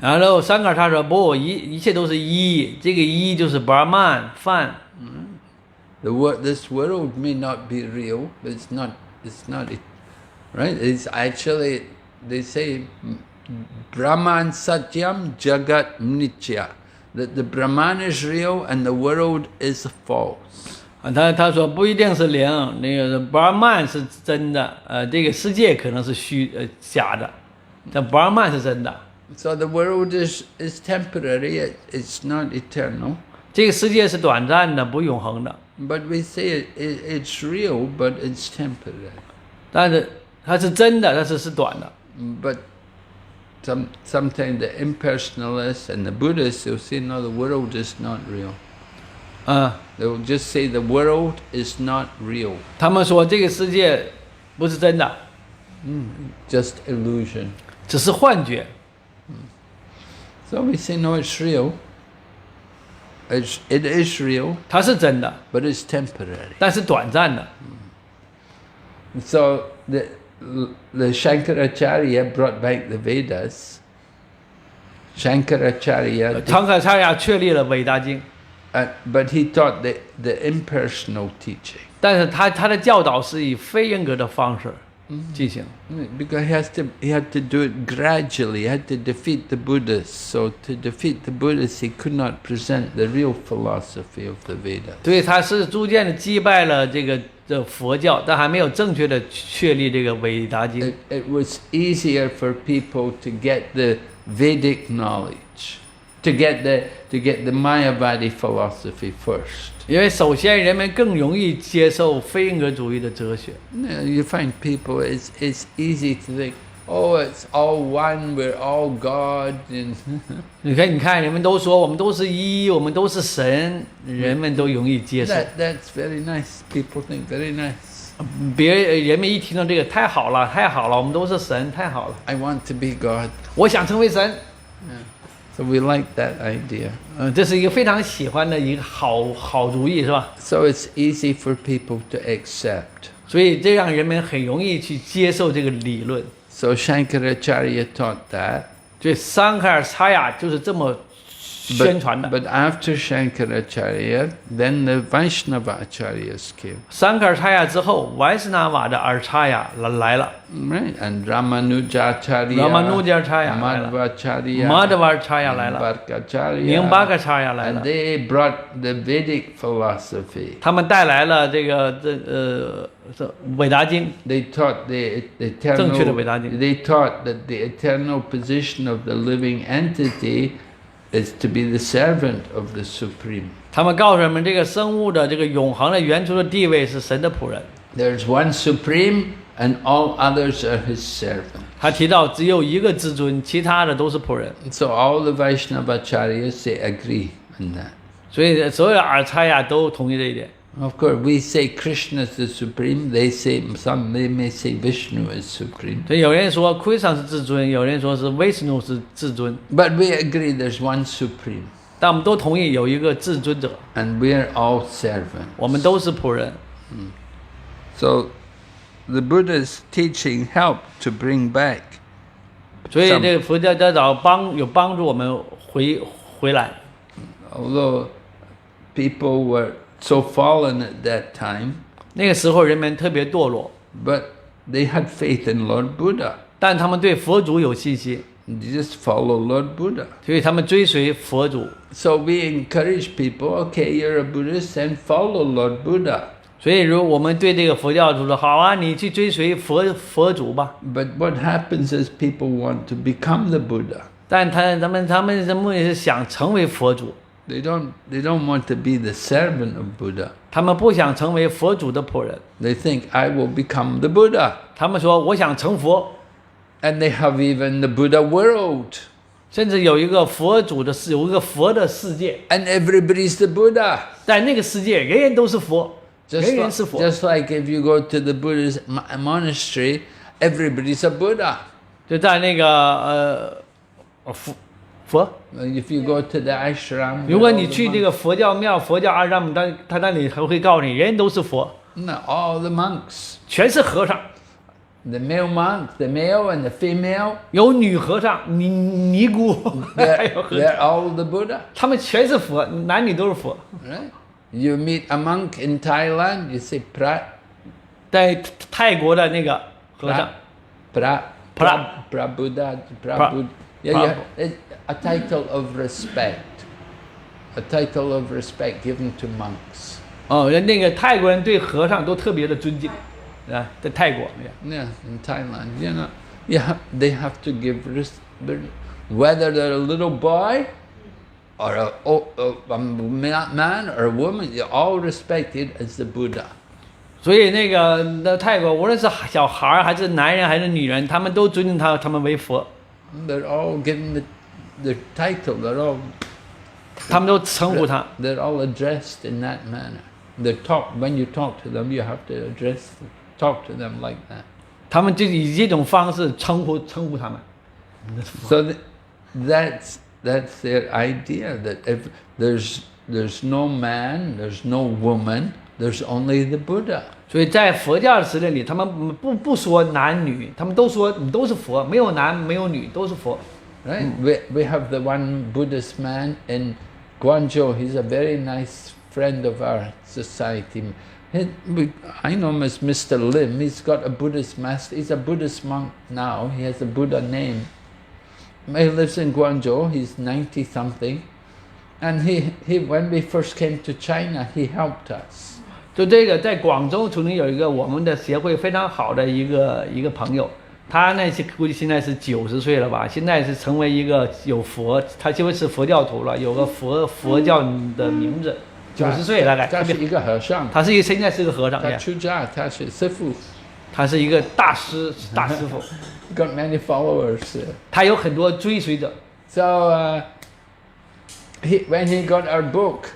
然后桑卡尔他说不，一切都是一，这个一就是 Brahman 梵。 This world may not be real, but it's not right? It's actually, they say, Brahman Satyam Jagat Nitya. That the Brahman is real and the world is false. 他说不一定是零，那个 Brahman 是真的，这个世界可能是假的，但 Brahman 是真的。 So the world is temporary, it's not eternal. 这个世界是短暂的，不永恒的。 But we say it's real, but it's temporary. 但是它是真的，但是是短的。 But sometimes the impersonalists and the Buddhists will say, no, the world is not real. They will just say the world is not real. 他们说这个世界不是真的， Just illusion. 只是幻觉。 So we say, no, it's real. It is real, 它是真的， but it's temporary. 但是短暂的。 So the Shankaracharya brought back the Vedas. Shankaracharya, 桑卡尔查雅确立了韦达经， but he taught the impersonal teaching. 但是他的教导是以非人格的方式。进行。 Because he had to do it gradually. He had to defeat the Buddhists. So to defeat the Buddhists, he could not present the real philosophy of the Vedas. 所以他是逐渐的击败了这佛教，但还没有正确的确立这个韦达经。It was easier for people to get the Vedic knowledge, to get the Mayavadi philosophy first. 因为首先人们更容易接受非人格主义的哲学。 You find people, it's easy to think, oh, it's all one, we're all God. And 你看，人们都说我们都是一，我们都是神，人们都容易接受。 that's very nice. People think very nice. 人们一听到这个太好了，太好了，我们都是神，太好了。 I want to be God. 我想成为神。 So we like that idea. 这是一个非常喜欢的一个好主意，是吧？ So it's easy for people to accept. 所以这让人们很容易去接受这个理论。 So Shankaracharya taught that. 所以桑卡尔查雅就是这么宣传的。 But after Shankaracharya, then the Vaishnava acharyas came. 桑卡尔查雅之后，外斯纳瓦的尔查雅来了。 Right, and Ramanujacharya, Ramanujacharya 来了。 Madhvacharya, 马德瓦尔查雅来了。 Barkacharya, 巴克查雅来 and 了。 they brought the Vedic philosophy. 他们带来了这韦达经。 They taught the 正确的 eternal. 韦达经。 They taught that the eternal position of the living entity is to be the servant of the Supreme. 他们告诉人们，这个生物的这个永恒的原初的地位是神的仆人。 There's one Supreme, and all others are his servants. 他提到只有一个至尊，其他的都是仆人。 So all the Vaishnavacharyas, they agree on that. 所以所有的尔查雅都同意这一点。 Of course, we say Krishna is the Supreme. They may say Vishnu is Supreme. 所以有人说奎桑是至尊，有人说是维斯努是至尊， But we agree there's one Supreme. 但我们都同意有一个至尊者， And we are all servants. 我们都是仆人。 So the Buddha's teaching helped to bring back. 所以这个佛教教导有帮助我们回来。 Although people were so fallen at that time, 那个时候人们特别堕落， but they had faith in Lord Buddha. 但他们对佛祖有信心， They just follow Lord Buddha. 所以他们追随佛祖。 So we encourage people, okay, you're a Buddhist, and follow Lord Buddha. 所以如果我们对这个佛教徒说，好啊，你去追随佛祖吧。 But what happens is people want to become the Buddha. 但他们的目的是想成为佛祖， They don't want to be the servant of Buddha. 他们不想成为佛祖的仆人。 They think, I will become the Buddha. 他们说我想成佛， And they have even the Buddha world. 甚至有一个佛的世界， And everybody's the Buddha. 在那个世界人人都是佛，人人是佛。 Just like if you go to the Buddhist monastery, everybody's a Buddha. 就在那个佛。 If you go to the ashram, 如果你去这个佛教庙、佛教阿让，他那里还会告诉你，人人都是佛， no, all the monks, 全是和尚， the male monk, the male and the female, 有女和尚、尼姑，还有和尚， they're all the Buddha. 他们全是佛，男女都是佛。 Right? You meet a monk in Thailand, you say Prat, 在泰国的那个和尚， Prabhupada, Prabhupada. Yeah, it's a title of respect. A title of respect given to monks. 那个泰国人对和尚都特别的尊敬，啊，在泰国。 Yeah, in Thailand, they have to give respect, whether they're a little boy or a man or a woman, you're all respected as the Buddha. 所以那泰国无论是小孩还是男人还是女人，他们都尊敬他们为佛。 They're all given the title.他们都称呼他。 They're all addressed in that manner. When you talk to them, you have to talk to them like that. 他们就以这种方式称呼他们。 So that's their idea that if there's no man, there's no woman, there's only the Buddha. 所以在佛教的时代里，他们不说男女，他们都说你都是佛，没有男没有女，都是佛。 Right? We have the one Buddhist man in Guangzhou. He's a very nice friend of our society. I know him as Mr. Lim. He's got a Buddhist master. He's a Buddhist monk now. He has a Buddha name. He lives in Guangzhou. He's 90 something, and he when we first came to China, he helped us. 就这个在广州曾经有一个我们的协会非常好的一个朋友，他呢估计现在是90岁了吧，现在是成为一个有佛，他就是佛教徒了，有个佛教的名字。90岁大概，他是一个和尚，现在是个和尚，他出家，他是师父，他是一个大师傅，got many followers， 他有很多追随者。So when he got our book,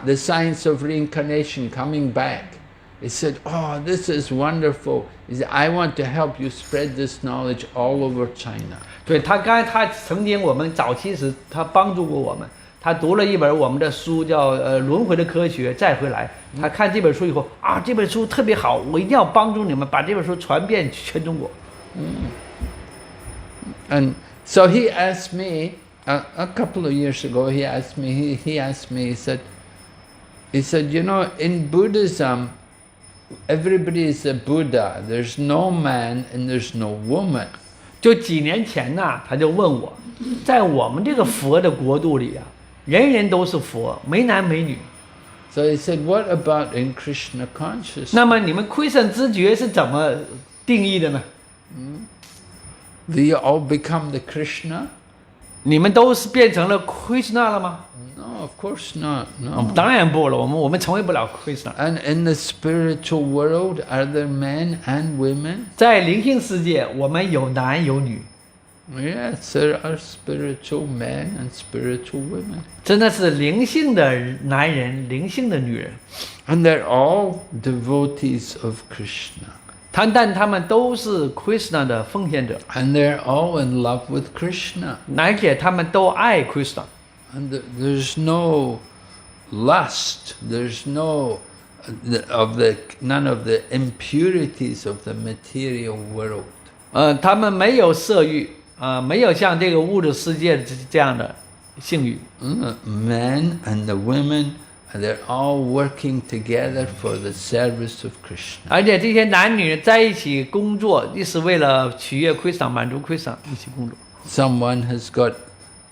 The Science of Reincarnation, coming back, he said, "Oh, this is wonderful. He said, I want to help you spread this knowledge all over China." 对他曾经我们早期时他帮助过我们。他读了一本我们的书，叫轮回的科学再回来。他看这本书以后啊，这本书特别好，我一定要帮助你们把这本书传遍全中国。And so he asked me a couple of years ago. He asked me. He said, you know, in Buddhism, everybody is a Buddha. There's no man and there's no woman. 就几年前呢，他就问我，在我们这个佛的国度里啊。人人都是佛，没男没女。So he said, "What about in Krishna consciousness?" 那么你们Krishna知觉是怎么定义的呢？Do you all become the Krishna? 你们都是变成了 Krishna 了吗 No, of course not. No. 当然不了，我们成为不了 Krishna。And in the spiritual world, are there men and women? 在灵性世界，我们有男有女。Yes, there are spiritual men and spiritual women. 真的是灵性的男人，灵性的女人。And they're all devotees of Krishna. 但他们都是 Krishna 的奉献者。And they're all in love with Krishna. 而且他们都爱 Krishna。And there's no lust. There's none of the impurities of the material world. 他们没有色欲。没有像这个物质世界这样的性欲。Men and the women, they're all working together for the service of Krishna. 而且这些男女在一起工作，一是为了取悦 Krishna， 满足 Krishna， 一起工作。Someone has got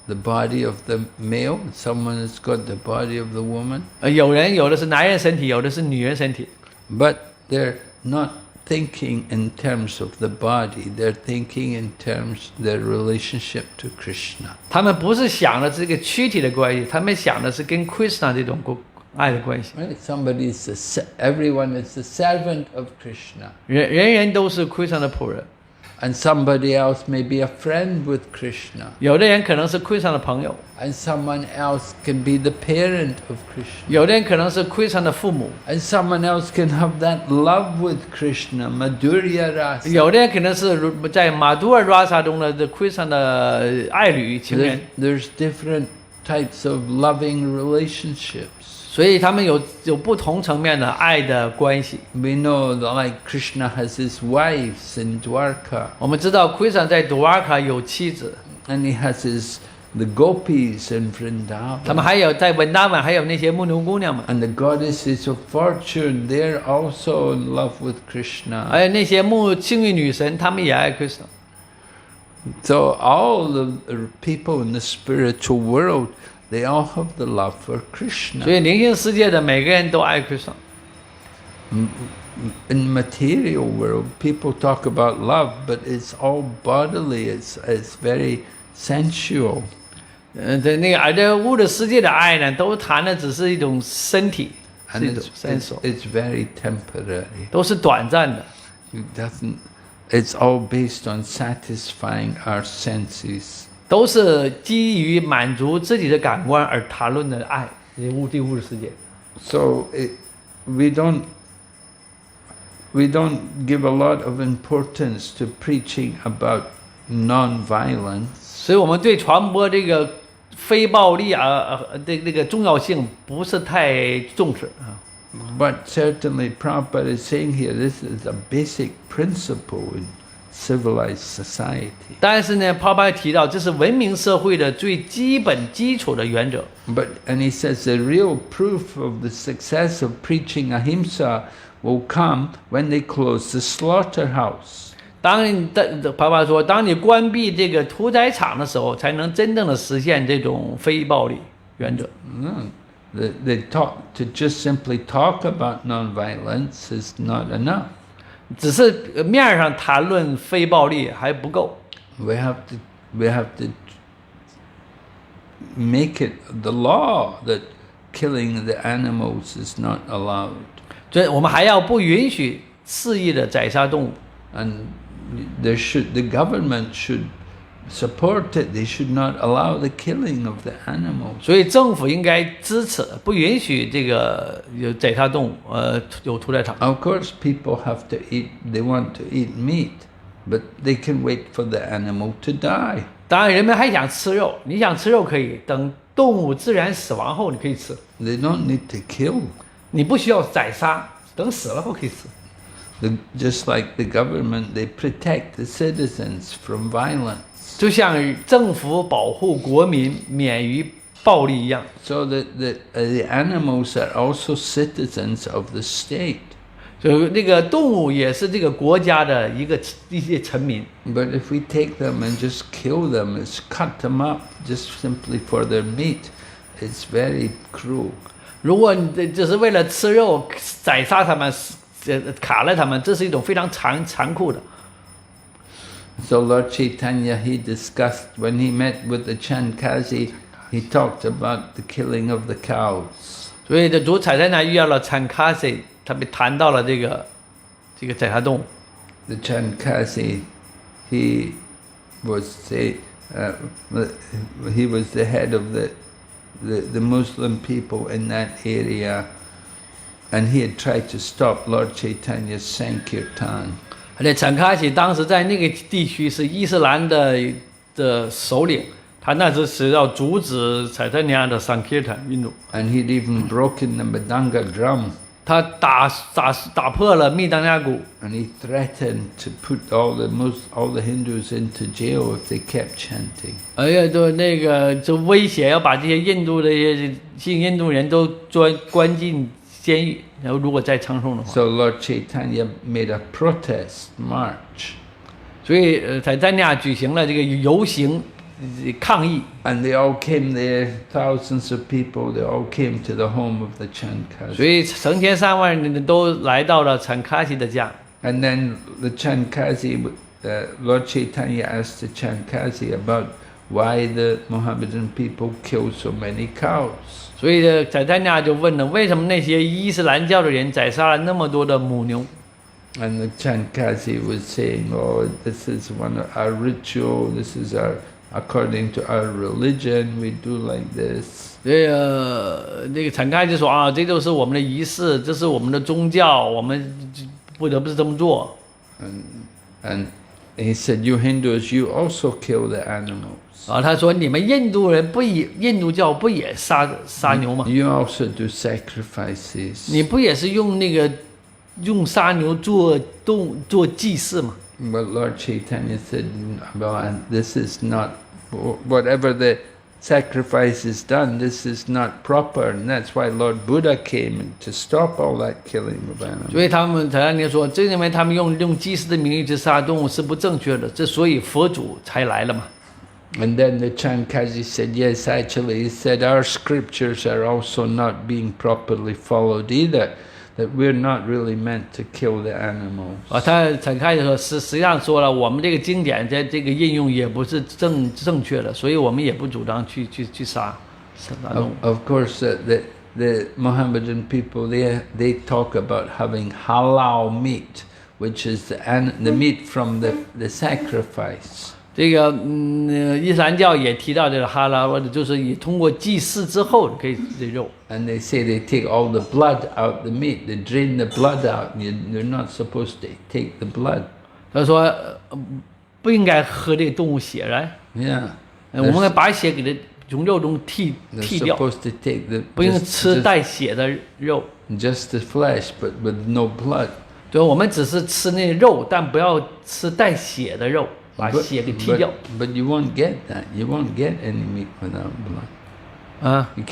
the body of the male, someone has got the body of the woman. 有的是男人身体，有的是女人身体。But they're not thinking in terms of the body, they're thinking in terms of their relationship to Krishna. 他们不是想的这个躯体的关系，他们想的是跟 Krishna 这种爱的关系。Right? Everyone is the servant of Krishna. 人都是 Krishna 的仆人。And somebody else may be a friend with Krishna. 有的人可能是 Krishna 的朋友。And someone else can be the parent of Krishna. 有的人可能是 Krishna 的父母。And someone else can have that love with Krishna, Madhurya Rasa. 有的人可能是在马杜尔 Rasa 中的 Krishna 的爱侣情人。There's different types of loving relationships. 所以他们有不同层面的爱的关系。We know that like Krishna has his wives in Dwarka. 我们知道 Krishna 在 Dwarka 有妻子。And he has the gopis in Vrindavan. 他们还有在文达文还有那些牧牛姑娘们。And the goddesses of fortune, they're also in love with Krishna. 还有那些幸运女神，她们也爱 Krishna。So all the people in the spiritual world, they all have the love for Krishna. 所以灵性世界的每个人都爱 Krishna。In material world, people talk about love, but it's all bodily. It's very sensual. 而这物质世界的爱呢，都谈的只是一种身体，是一种sensual。It's very temporary. 都是短暂的。It's all based on satisfying our senses. 都是基于满足自己的感官而谈论的爱，对物质世界。So we don't give a lot of importance to preaching about non-violence. 所以我们对传播这个非暴力这个重要性不是太重视啊。But certainly, Prabhupada is saying here, this is a basic principle in civilized society. 但是呢，帕巴提到这是文明社会的最基本基础的原则。And he says the real proof of the success of preaching ahimsa will come when they close the slaughterhouse. 爸爸说，当你关闭这个屠宰场的时候，才能真正的实现这种非暴力原则。They talk to just simply talk about nonviolence is not enough. 只是面上谈论非暴力还不够。We have to make it the law that killing the animals is not allowed. 所以我们还要不允许肆意的宰杀动物。And the government should support it. They should not allow the killing of the animals. 所以政府应该支持，不允许这个有宰杀动物，有屠宰场。Of course, people have to eat. They want to eat meat, but they can wait for the animal to die. 当然，人们还想吃肉，你想吃肉可以，等动物自然死亡后你可以吃。They don't need to kill. 你不需要宰杀，等死了后可以吃。Just like the government, they protect the citizens from violence. 就像政府保护国民免于暴力一样。So that the animals are also citizens of the state. 就那个动物也是这个国家的一些臣民。But if we take them and just kill them, it's cut them up just simply for their meat, it's very cruel. 如果你只是为了吃肉宰杀他们，卡了他们，这是一种非常残酷的。So Lord Chaitanya, he discussed when he met with the Chankazi, he talked about the killing of the cows. 所以这主宰在那遇到了产卡西，他被谈到了这个宰杀动物。The Chankazi, he was the head of the Muslim people in that area, and he had tried to stop Lord Chaitanya's Sankirtan. 而且产卡西当时在那个地区是伊斯兰的首领，他那时是要阻止柴丹尼亚的桑kirtan运动。And he'd even broken the Madanga drum. 他打破了密当亚鼓。And he threatened to put all the Hindus into jail if they kept chanting. 就威胁要把这些印度的信印度人都关进监狱，然后如果再唱诵的话。So Lord Chaitanya made a protest march. 所以在丹尼亚举行了这个游行抗议。And they all came there, thousands of people. They all came to the home of the Chankazi. 所以成千上万人都来到了产卡西的家。And then the Chankazi, Lord Chaitanya asked the Chankazi about why the Mohammedan people kill so many cows. 所以在丹尼亚就问了，为什么那些伊斯兰教的人宰杀了那么多的母牛？ And the Chankazi was saying, "Oh, this is one of our ritual. This is according to our religion. We do like this." 那个产卡就说啊，这就是我们的仪式，这是我们的宗教，我们不得不这么做。And he said, "You Hindus, you also kill the animals." 他说你们印度人印度教不也杀牛吗？ You also do sacrifices. 你不也是用杀牛做祭祀吗？ But Lord Chaitanya said, "Well, this is not whatever the sacrifice is done. This is not proper, and that's why Lord Buddha came to stop all that killing of animals." 所以他们才说，正因为他们用祭祀的名义去杀动物是不正确的，所以佛祖才来了嘛。And then the Chankazi said, "Yes, actually," he said, "our scriptures are also not being properly followed either. That we're not really meant to kill the animals." 他产开就说，实际上说了，我们这个经典在这个应用也不是正确的，所以我们也不主张去杀动物。Of course, the Mohammedan people they talk about having halal meat, which is the meat from the sacrifice. 这个伊斯兰教也提到这个哈拉，就是你通过祭祀之后可以吃肉。And they say they take all the blood out the meat. They drain the blood out. You're not supposed to take the blood. 他说不应该喝这个动物血来。Yeah. 我们要把血给它从肉中剔掉。Supposed to take 不应吃带血的肉。Just the flesh, but with no blood. 对，我们只是吃那肉，但不要吃带血的肉。把血给剔掉。But you won't get that. You won't get any meat without blood. You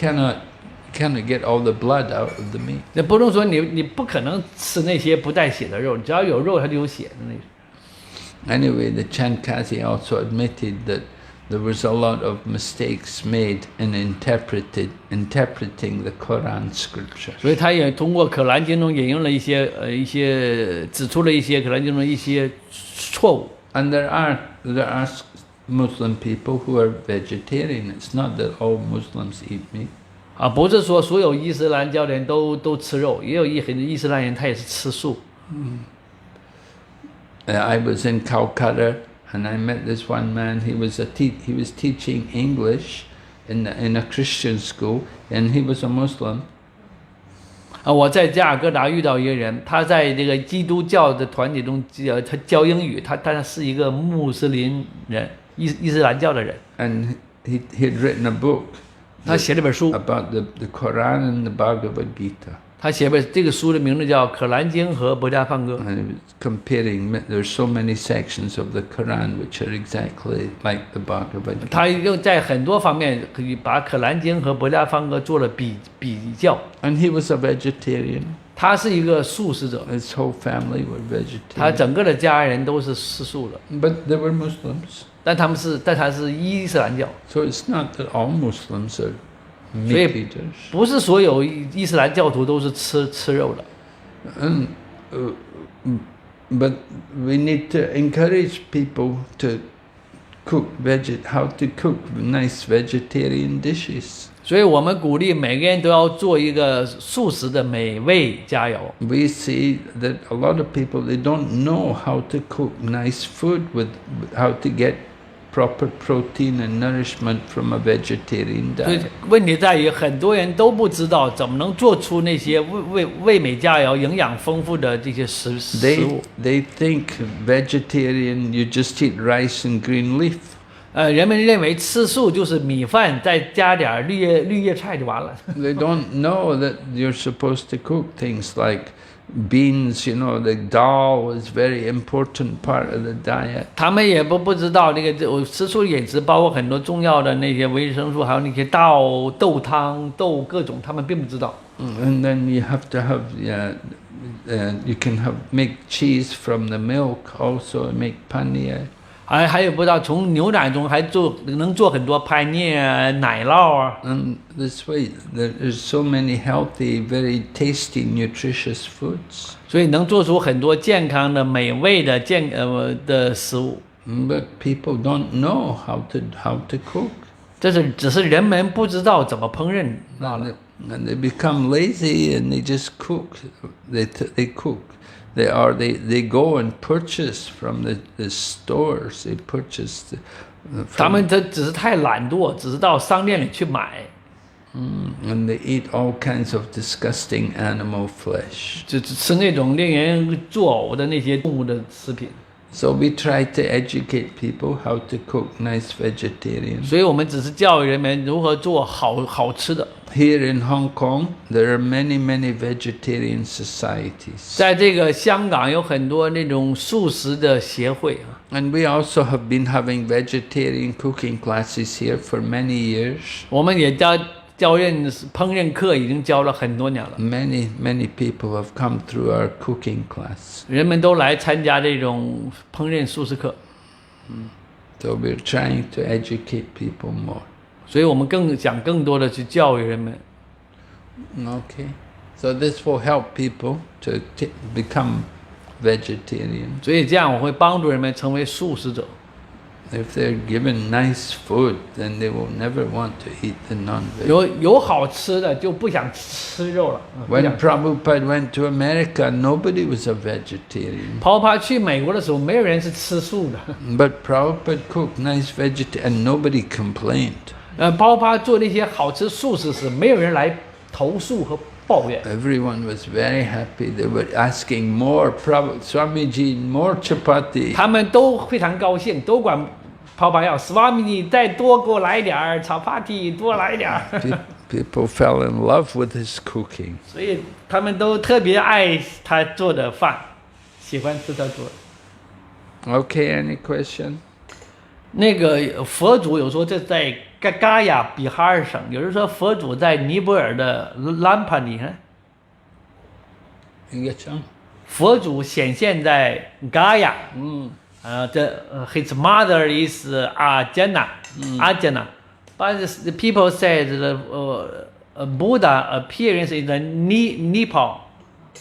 cannot get all the blood out of the meat. 那不能说你不可能吃那些不带血的肉，只要有肉它就有血的那种。Anyway, the Chankasi also admitted that there was a lot of mistakes made in interpreting the Quran scripture. 所以他也通过可兰经中引用了一些指出了一些可兰经中一些错误。And there are Muslim people who are vegetarian. It's not that all Muslims eat meat. 不是说所有伊斯兰教的人都吃肉，也有很多伊斯兰人他也是吃素。I was in Calcutta and I met this one man. He was teaching English in a Christian school, and he was a Muslim. 我在加尔各答遇到一个人，他在这个基督教的团体中他教英语，他是一个穆斯林人，伊斯兰教的人。And he had written a book. 他写了本书 about the Quran and the Bhagavad Gita. 他写这个书的名字叫《可兰经》和《博家梵歌》。And he was comparing. There's so many sections of the Quran which are exactly like the Bhagavad Gita. 他又在很多方面可以把《可兰经》和《博家梵歌》做了比较。And he was a vegetarian. 他是一个素食者。His whole family were 他 vegetarian. 整个的家人都是吃素的。But they were Muslims. 但他是伊斯兰教。So it's not that all Muslims are 所 meat 以 eaters. 不是所有伊斯兰教徒都是吃肉的。But we need to encourage people to how to cook nice vegetarian dishes. 所以我们鼓励每个人都要做一个素食的美味佳肴。We see that a lot of people, they don't know how to cook nice food with how to get proper protein and nourishment from a vegetarian 所以 diet. 问题在于很多人都不知道怎么能做出那些味美佳肴、营养丰富的这些食物。They think vegetarian, you just eat rice and green leaf. 人们认为吃素就是米饭再加点绿叶菜就完了。They don't know that you're supposed to cook things like beans, the dal is very important part of the diet. 他们也不知道那个吃素饮食包括很多重要的那些维生素，还有那些豆汤、豆各种，他们并不知道。And then you have to have, you can make cheese from the milk also, make paneer. 还有不知道从牛奶中能做很多拍面奶酪啊。And this way, there's so many healthy, very tasty, nutritious foods. 所以能做出很多健康的、美味的的食物。But people don't know how to cook. 只是人们不知道怎么烹饪罢了。And they become lazy and they just cook. They cook. They go and purchase from the stores. They purchase. 他们只是太懒惰，只是到商店里去买。And they eat all kinds of disgusting animal flesh. 只吃那种令人作呕的那些动物的食品。So we try to educate people how to cook nice vegetarian. 所以我们只是教育人们如何做好吃的。Here in Hong Kong, there are many vegetarian societies. 在这个香港有很多那种素食的协会。And we also have been having vegetarian cooking classes here for many years. 我们也烹饪课已经教了很多年了。Many people have come through our cooking class. 人们都来参加这种烹饪素食课。So we're trying to educate people more. 所以我们更多的去教育人们。Okay. So this will help people to become vegetarian. 所以这样我会帮助人们成为素食者。If they're given nice food, then they will never want to eat the non-veg. 有好吃的就不想吃肉了。When Prabhupada went to America, nobody was a vegetarian. 泡泡去美国的时候，没有人是吃素的。But Prabhupada cooked nice vegetarian, and nobody complained. 泡泡做那些好吃素食时，没有人来投诉和抱怨。Everyone was very happy. They were asking more, Swamiji, more chapati. 他们都非常高兴，都管泡泡要 Swamiji 再多给我来点儿 chapati， 多来点儿。People fell in love with his cooking. 所以他们都特别爱他做的饭，喜欢吃他做的。Okay, any question? 那个佛祖有说，这在嘎亚比哈尔省，有人说佛祖在尼泊尔的兰帕尼，应该这样。佛祖显现在嘎亚。His mother is Ajna. But the people said the Buddha appearance in the Nepal,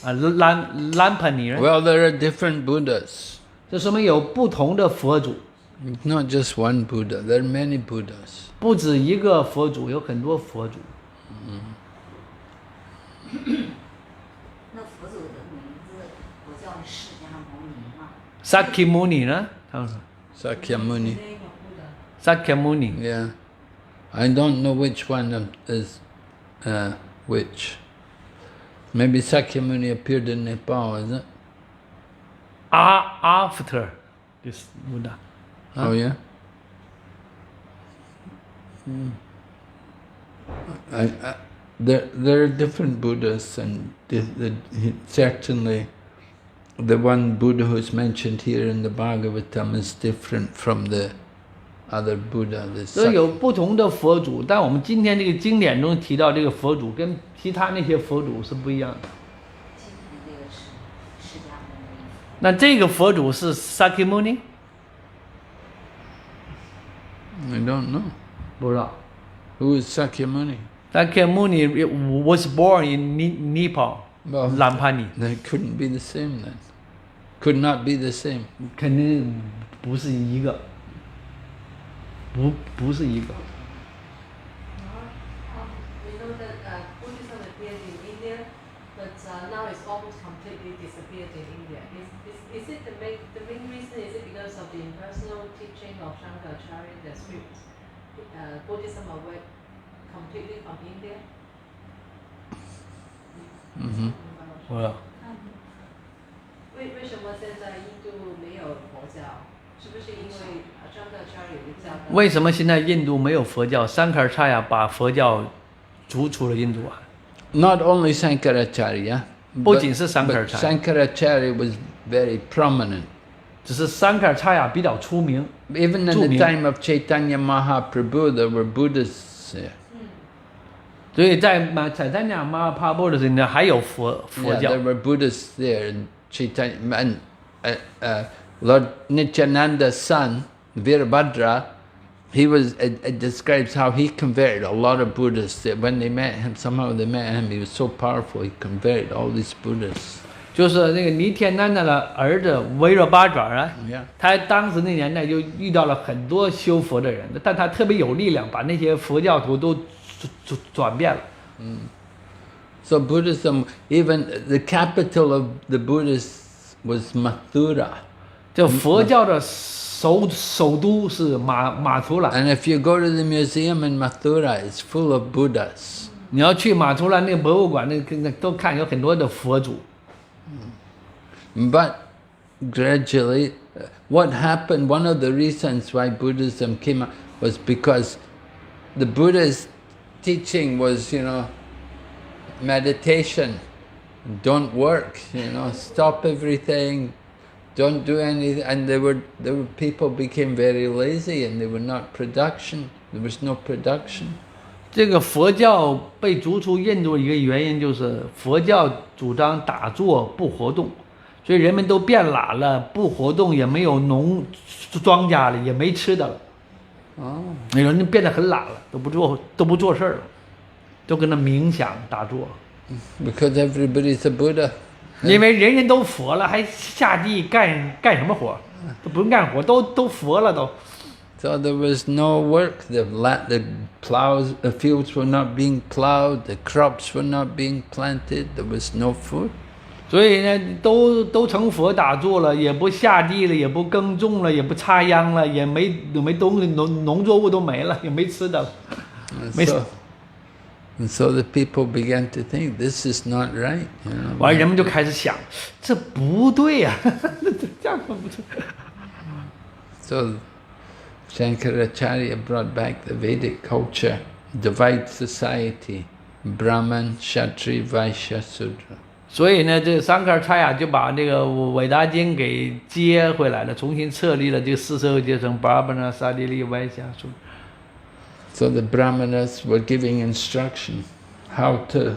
Lampani. Well, there are different Buddhas. 这说明有不同的佛祖。It's not just one Buddha. There are many Buddhas. 不止一个佛祖，有很多佛祖。那佛祖的名字，我叫释迦牟尼嘛。Sakyamuni 呢？他们说 Sakyamuni. Sakyamuni。Yeah. I don't know which one is which. Maybe Sakyamuni appeared in Nepal, is it? After this Buddha. Oh yeah? There are different Buddhas, and certainly the one Buddha who's mentioned here in the Bhagavatam is different from the other Buddha. 所以有不同的佛祖，但我们今天这个经典中提到这个佛祖，跟其他那些佛祖是不一样的。今天这个是释迦牟尼。那这个佛祖是 Sakyamuni？ I don't know. 不知道。Who is Sakyamuni? Sakyamuni was born in Nepal, Well, Lampani. They couldn't be the same then. Could not be the same. 肯定不是一个，不是一个。We know that Buddhism appeared in India, but now it's almost completely disappeared in India. Is it the main reason? Is it because of the impersonal teaching of Shankaracharya that stripped Buddhism away completely from India? 不知道。为什么现在印度没有佛教？是不是因为Shankaracharya有个教导？为什么现在印度没有佛教？三卡尔查亚把佛教逐出了印度啊。Not only Shankaracharya, 不仅是三卡尔 but 查亚， Shankaracharya was very prominent. 只是三卡尔查亚比较出名。 Even in the 著名。 time of Chaitanya Mahaprabhu, there were Buddhists there. 所以在彩丹亚玛帕波的时候呢，还有佛 Yeah, 教 there。were Buddhists there. And Chaitanya, and Lord Nityananda's son, Virabhadra, it describes how he converted a lot of Buddhists. When they met him, somehow they met him, he was so powerful, he converted all these Buddhists. 就是那个尼天南那的儿子维热巴爪啊， Yeah. 他当时那年代就遇到了很多修佛的人，但他特别有力量，把那些佛教徒都转变了。So Buddhism, even the capital of the Buddhists was Mathura. 就佛教的首都是马图拉。 And if you go to the museum in Mathura, it's full of Buddhas. 你要去马图拉那个博物馆，那都看有很多的佛祖。 But gradually, what happened, one of the reasons why Buddhism came up was because the Buddha's teaching was, meditation, don't work, stop everything, don't do anything. And there were people became very lazy and they were not production. There was no production. 这个佛教被逐出印度一个原因就是佛教主张打坐不活动，所以人们都变懒了，不活动也没有庄稼了，也没吃的了。有人变得很懒了，都不做事儿了，都跟那冥想打坐。 Because everybody's a Buddha. 因为人人都佛了，还下地干什么活？都不用干活，都佛了都。 So there was no work. The fields were not being plowed. The crops were not being planted. There was no food. 所以呢，都成佛打坐了，也不下地了，也不耕种了，也不插秧了，也没东西，农作物都没了，也没吃的了。 And so the people began to think this is not right. 完，人们就开始想，这不对呀、这样不对。 So Shankaracharya brought back the Vedic culture, divide society, Brahman, Kshatri, Vaishya, Sudra. 所以呢，这三卡尔查亚就把这个韦达经给接回来了，重新设立了这个四社会阶层：巴巴那、刹帝利、歪夏、苏。So the brahmanas were giving instruction how to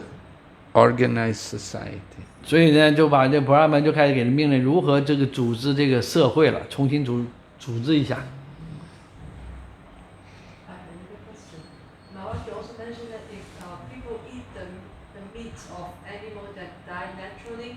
organize society. 所以呢，就把这婆罗门就开始给人命令如何这个组织这个社会了，重新组织一下。I have another question. Maharaj, you also mentioned that if people eat the meat of animals that die naturally,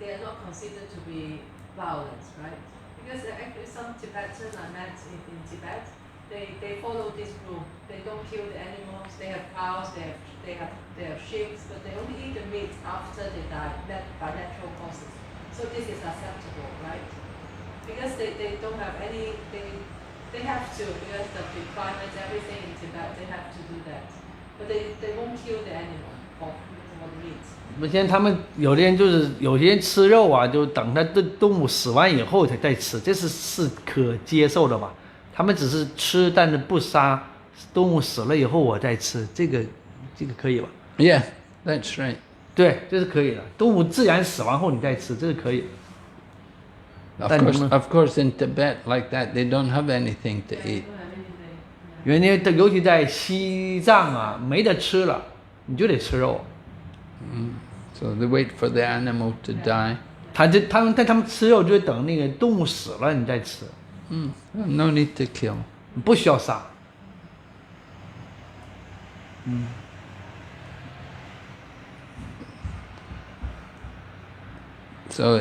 they are not considered to be violent, right? Because actually some Tibetans I met in Tibet, they follow this rule. They don't kill the animals. They have cows, they have sheep, but they only eat the meat after they die, by natural causes. So this is acceptable, right? Because they don't have any, they have to, because of the climate, everything in Tibet, they have to do that. But they won't kill the animal for the meat. 现在他们有的人就是有些人吃肉啊，就等它的动物死完以后才再吃，这是可接受的吧？他们只是吃，但是不杀，动物死了以后我再吃，这个可以吧？ Yeah, that's right. 对，这是可以的。动物自然死亡后你再吃，这是可以。 Of course, in Tibet, like that, they don't have anything to eat. 因为尤其在西藏啊，没得吃了，你就得吃肉。So they wait for the animal to die. 他们吃肉就得等那个动物死了你再吃。No need to kill. 不需要杀。So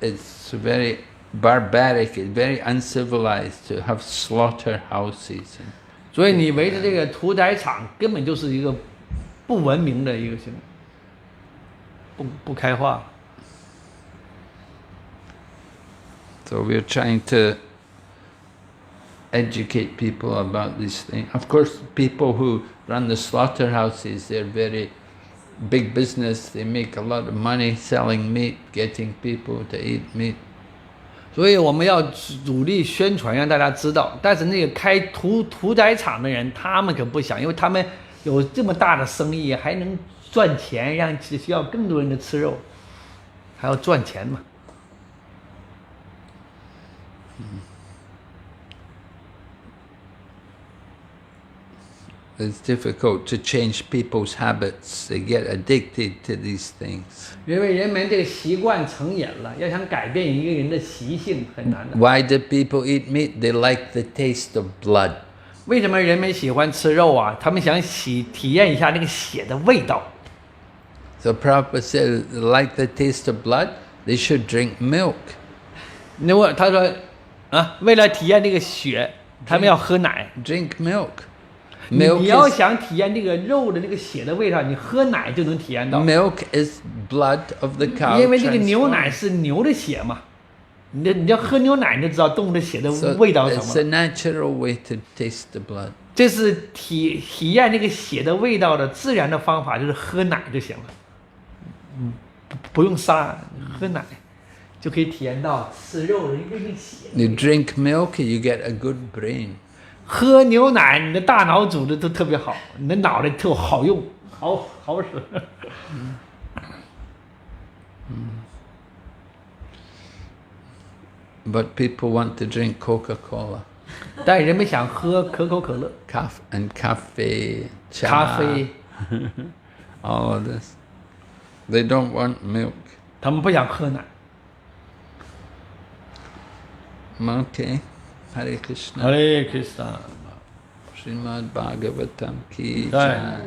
it's very barbaric, it's very uncivilized to have slaughterhouses. 所以你围着这个屠宰场，根本就是一个不文明的一个行为，不开化。So we're trying to educate people about these things. Of course, people who run the slaughterhouses, they're very big business. They make a lot of money selling meat, getting people to eat meat. 所以我们要努力宣传，让大家知道。但是那个开屠宰场的人，他们可不想，因为他们有这么大的生意，还能赚钱，让需要更多人的吃肉，还要赚钱嘛。It's difficult to change people's habits. They get addicted to these things. 因为人们这个习惯成瘾了，要想改变一个人的习性很难的。 Why do people eat meat? They like the taste of blood. 为什么人们喜欢吃肉啊？他们想体验一下那个血的味道。 So Prabhupada said, like the taste of blood, they should drink milk. 那么他说啊，为了体验这个血，他们要喝奶。 Drink milk. 你要想体验这个肉的这个血的味道，你喝奶就能体验到。 Milk is blood of the cow. 因为这个牛奶是牛的血嘛，你要喝牛奶，你就知道动物的血的味道是 It's 什 a 么。 natural way to taste the blood. 这是体验这个血的味道的自然的方法，就是喝奶就行了。不用杀，喝奶就可以体验到吃肉的一个血。 You drink milk, you get a good brain. 喝牛奶，你的大脑组织都特别好，你的脑袋特好用，好使。But people want to drink Coca-Cola. 但人们想喝可口可乐、 Coffee, 咖 cha, 啡， all of this. They don't want milk. 他们不想喝奶。 Okay. Hare Krishna. Hare Krishna。 Srimad Bhagavatam ki Jai. jai.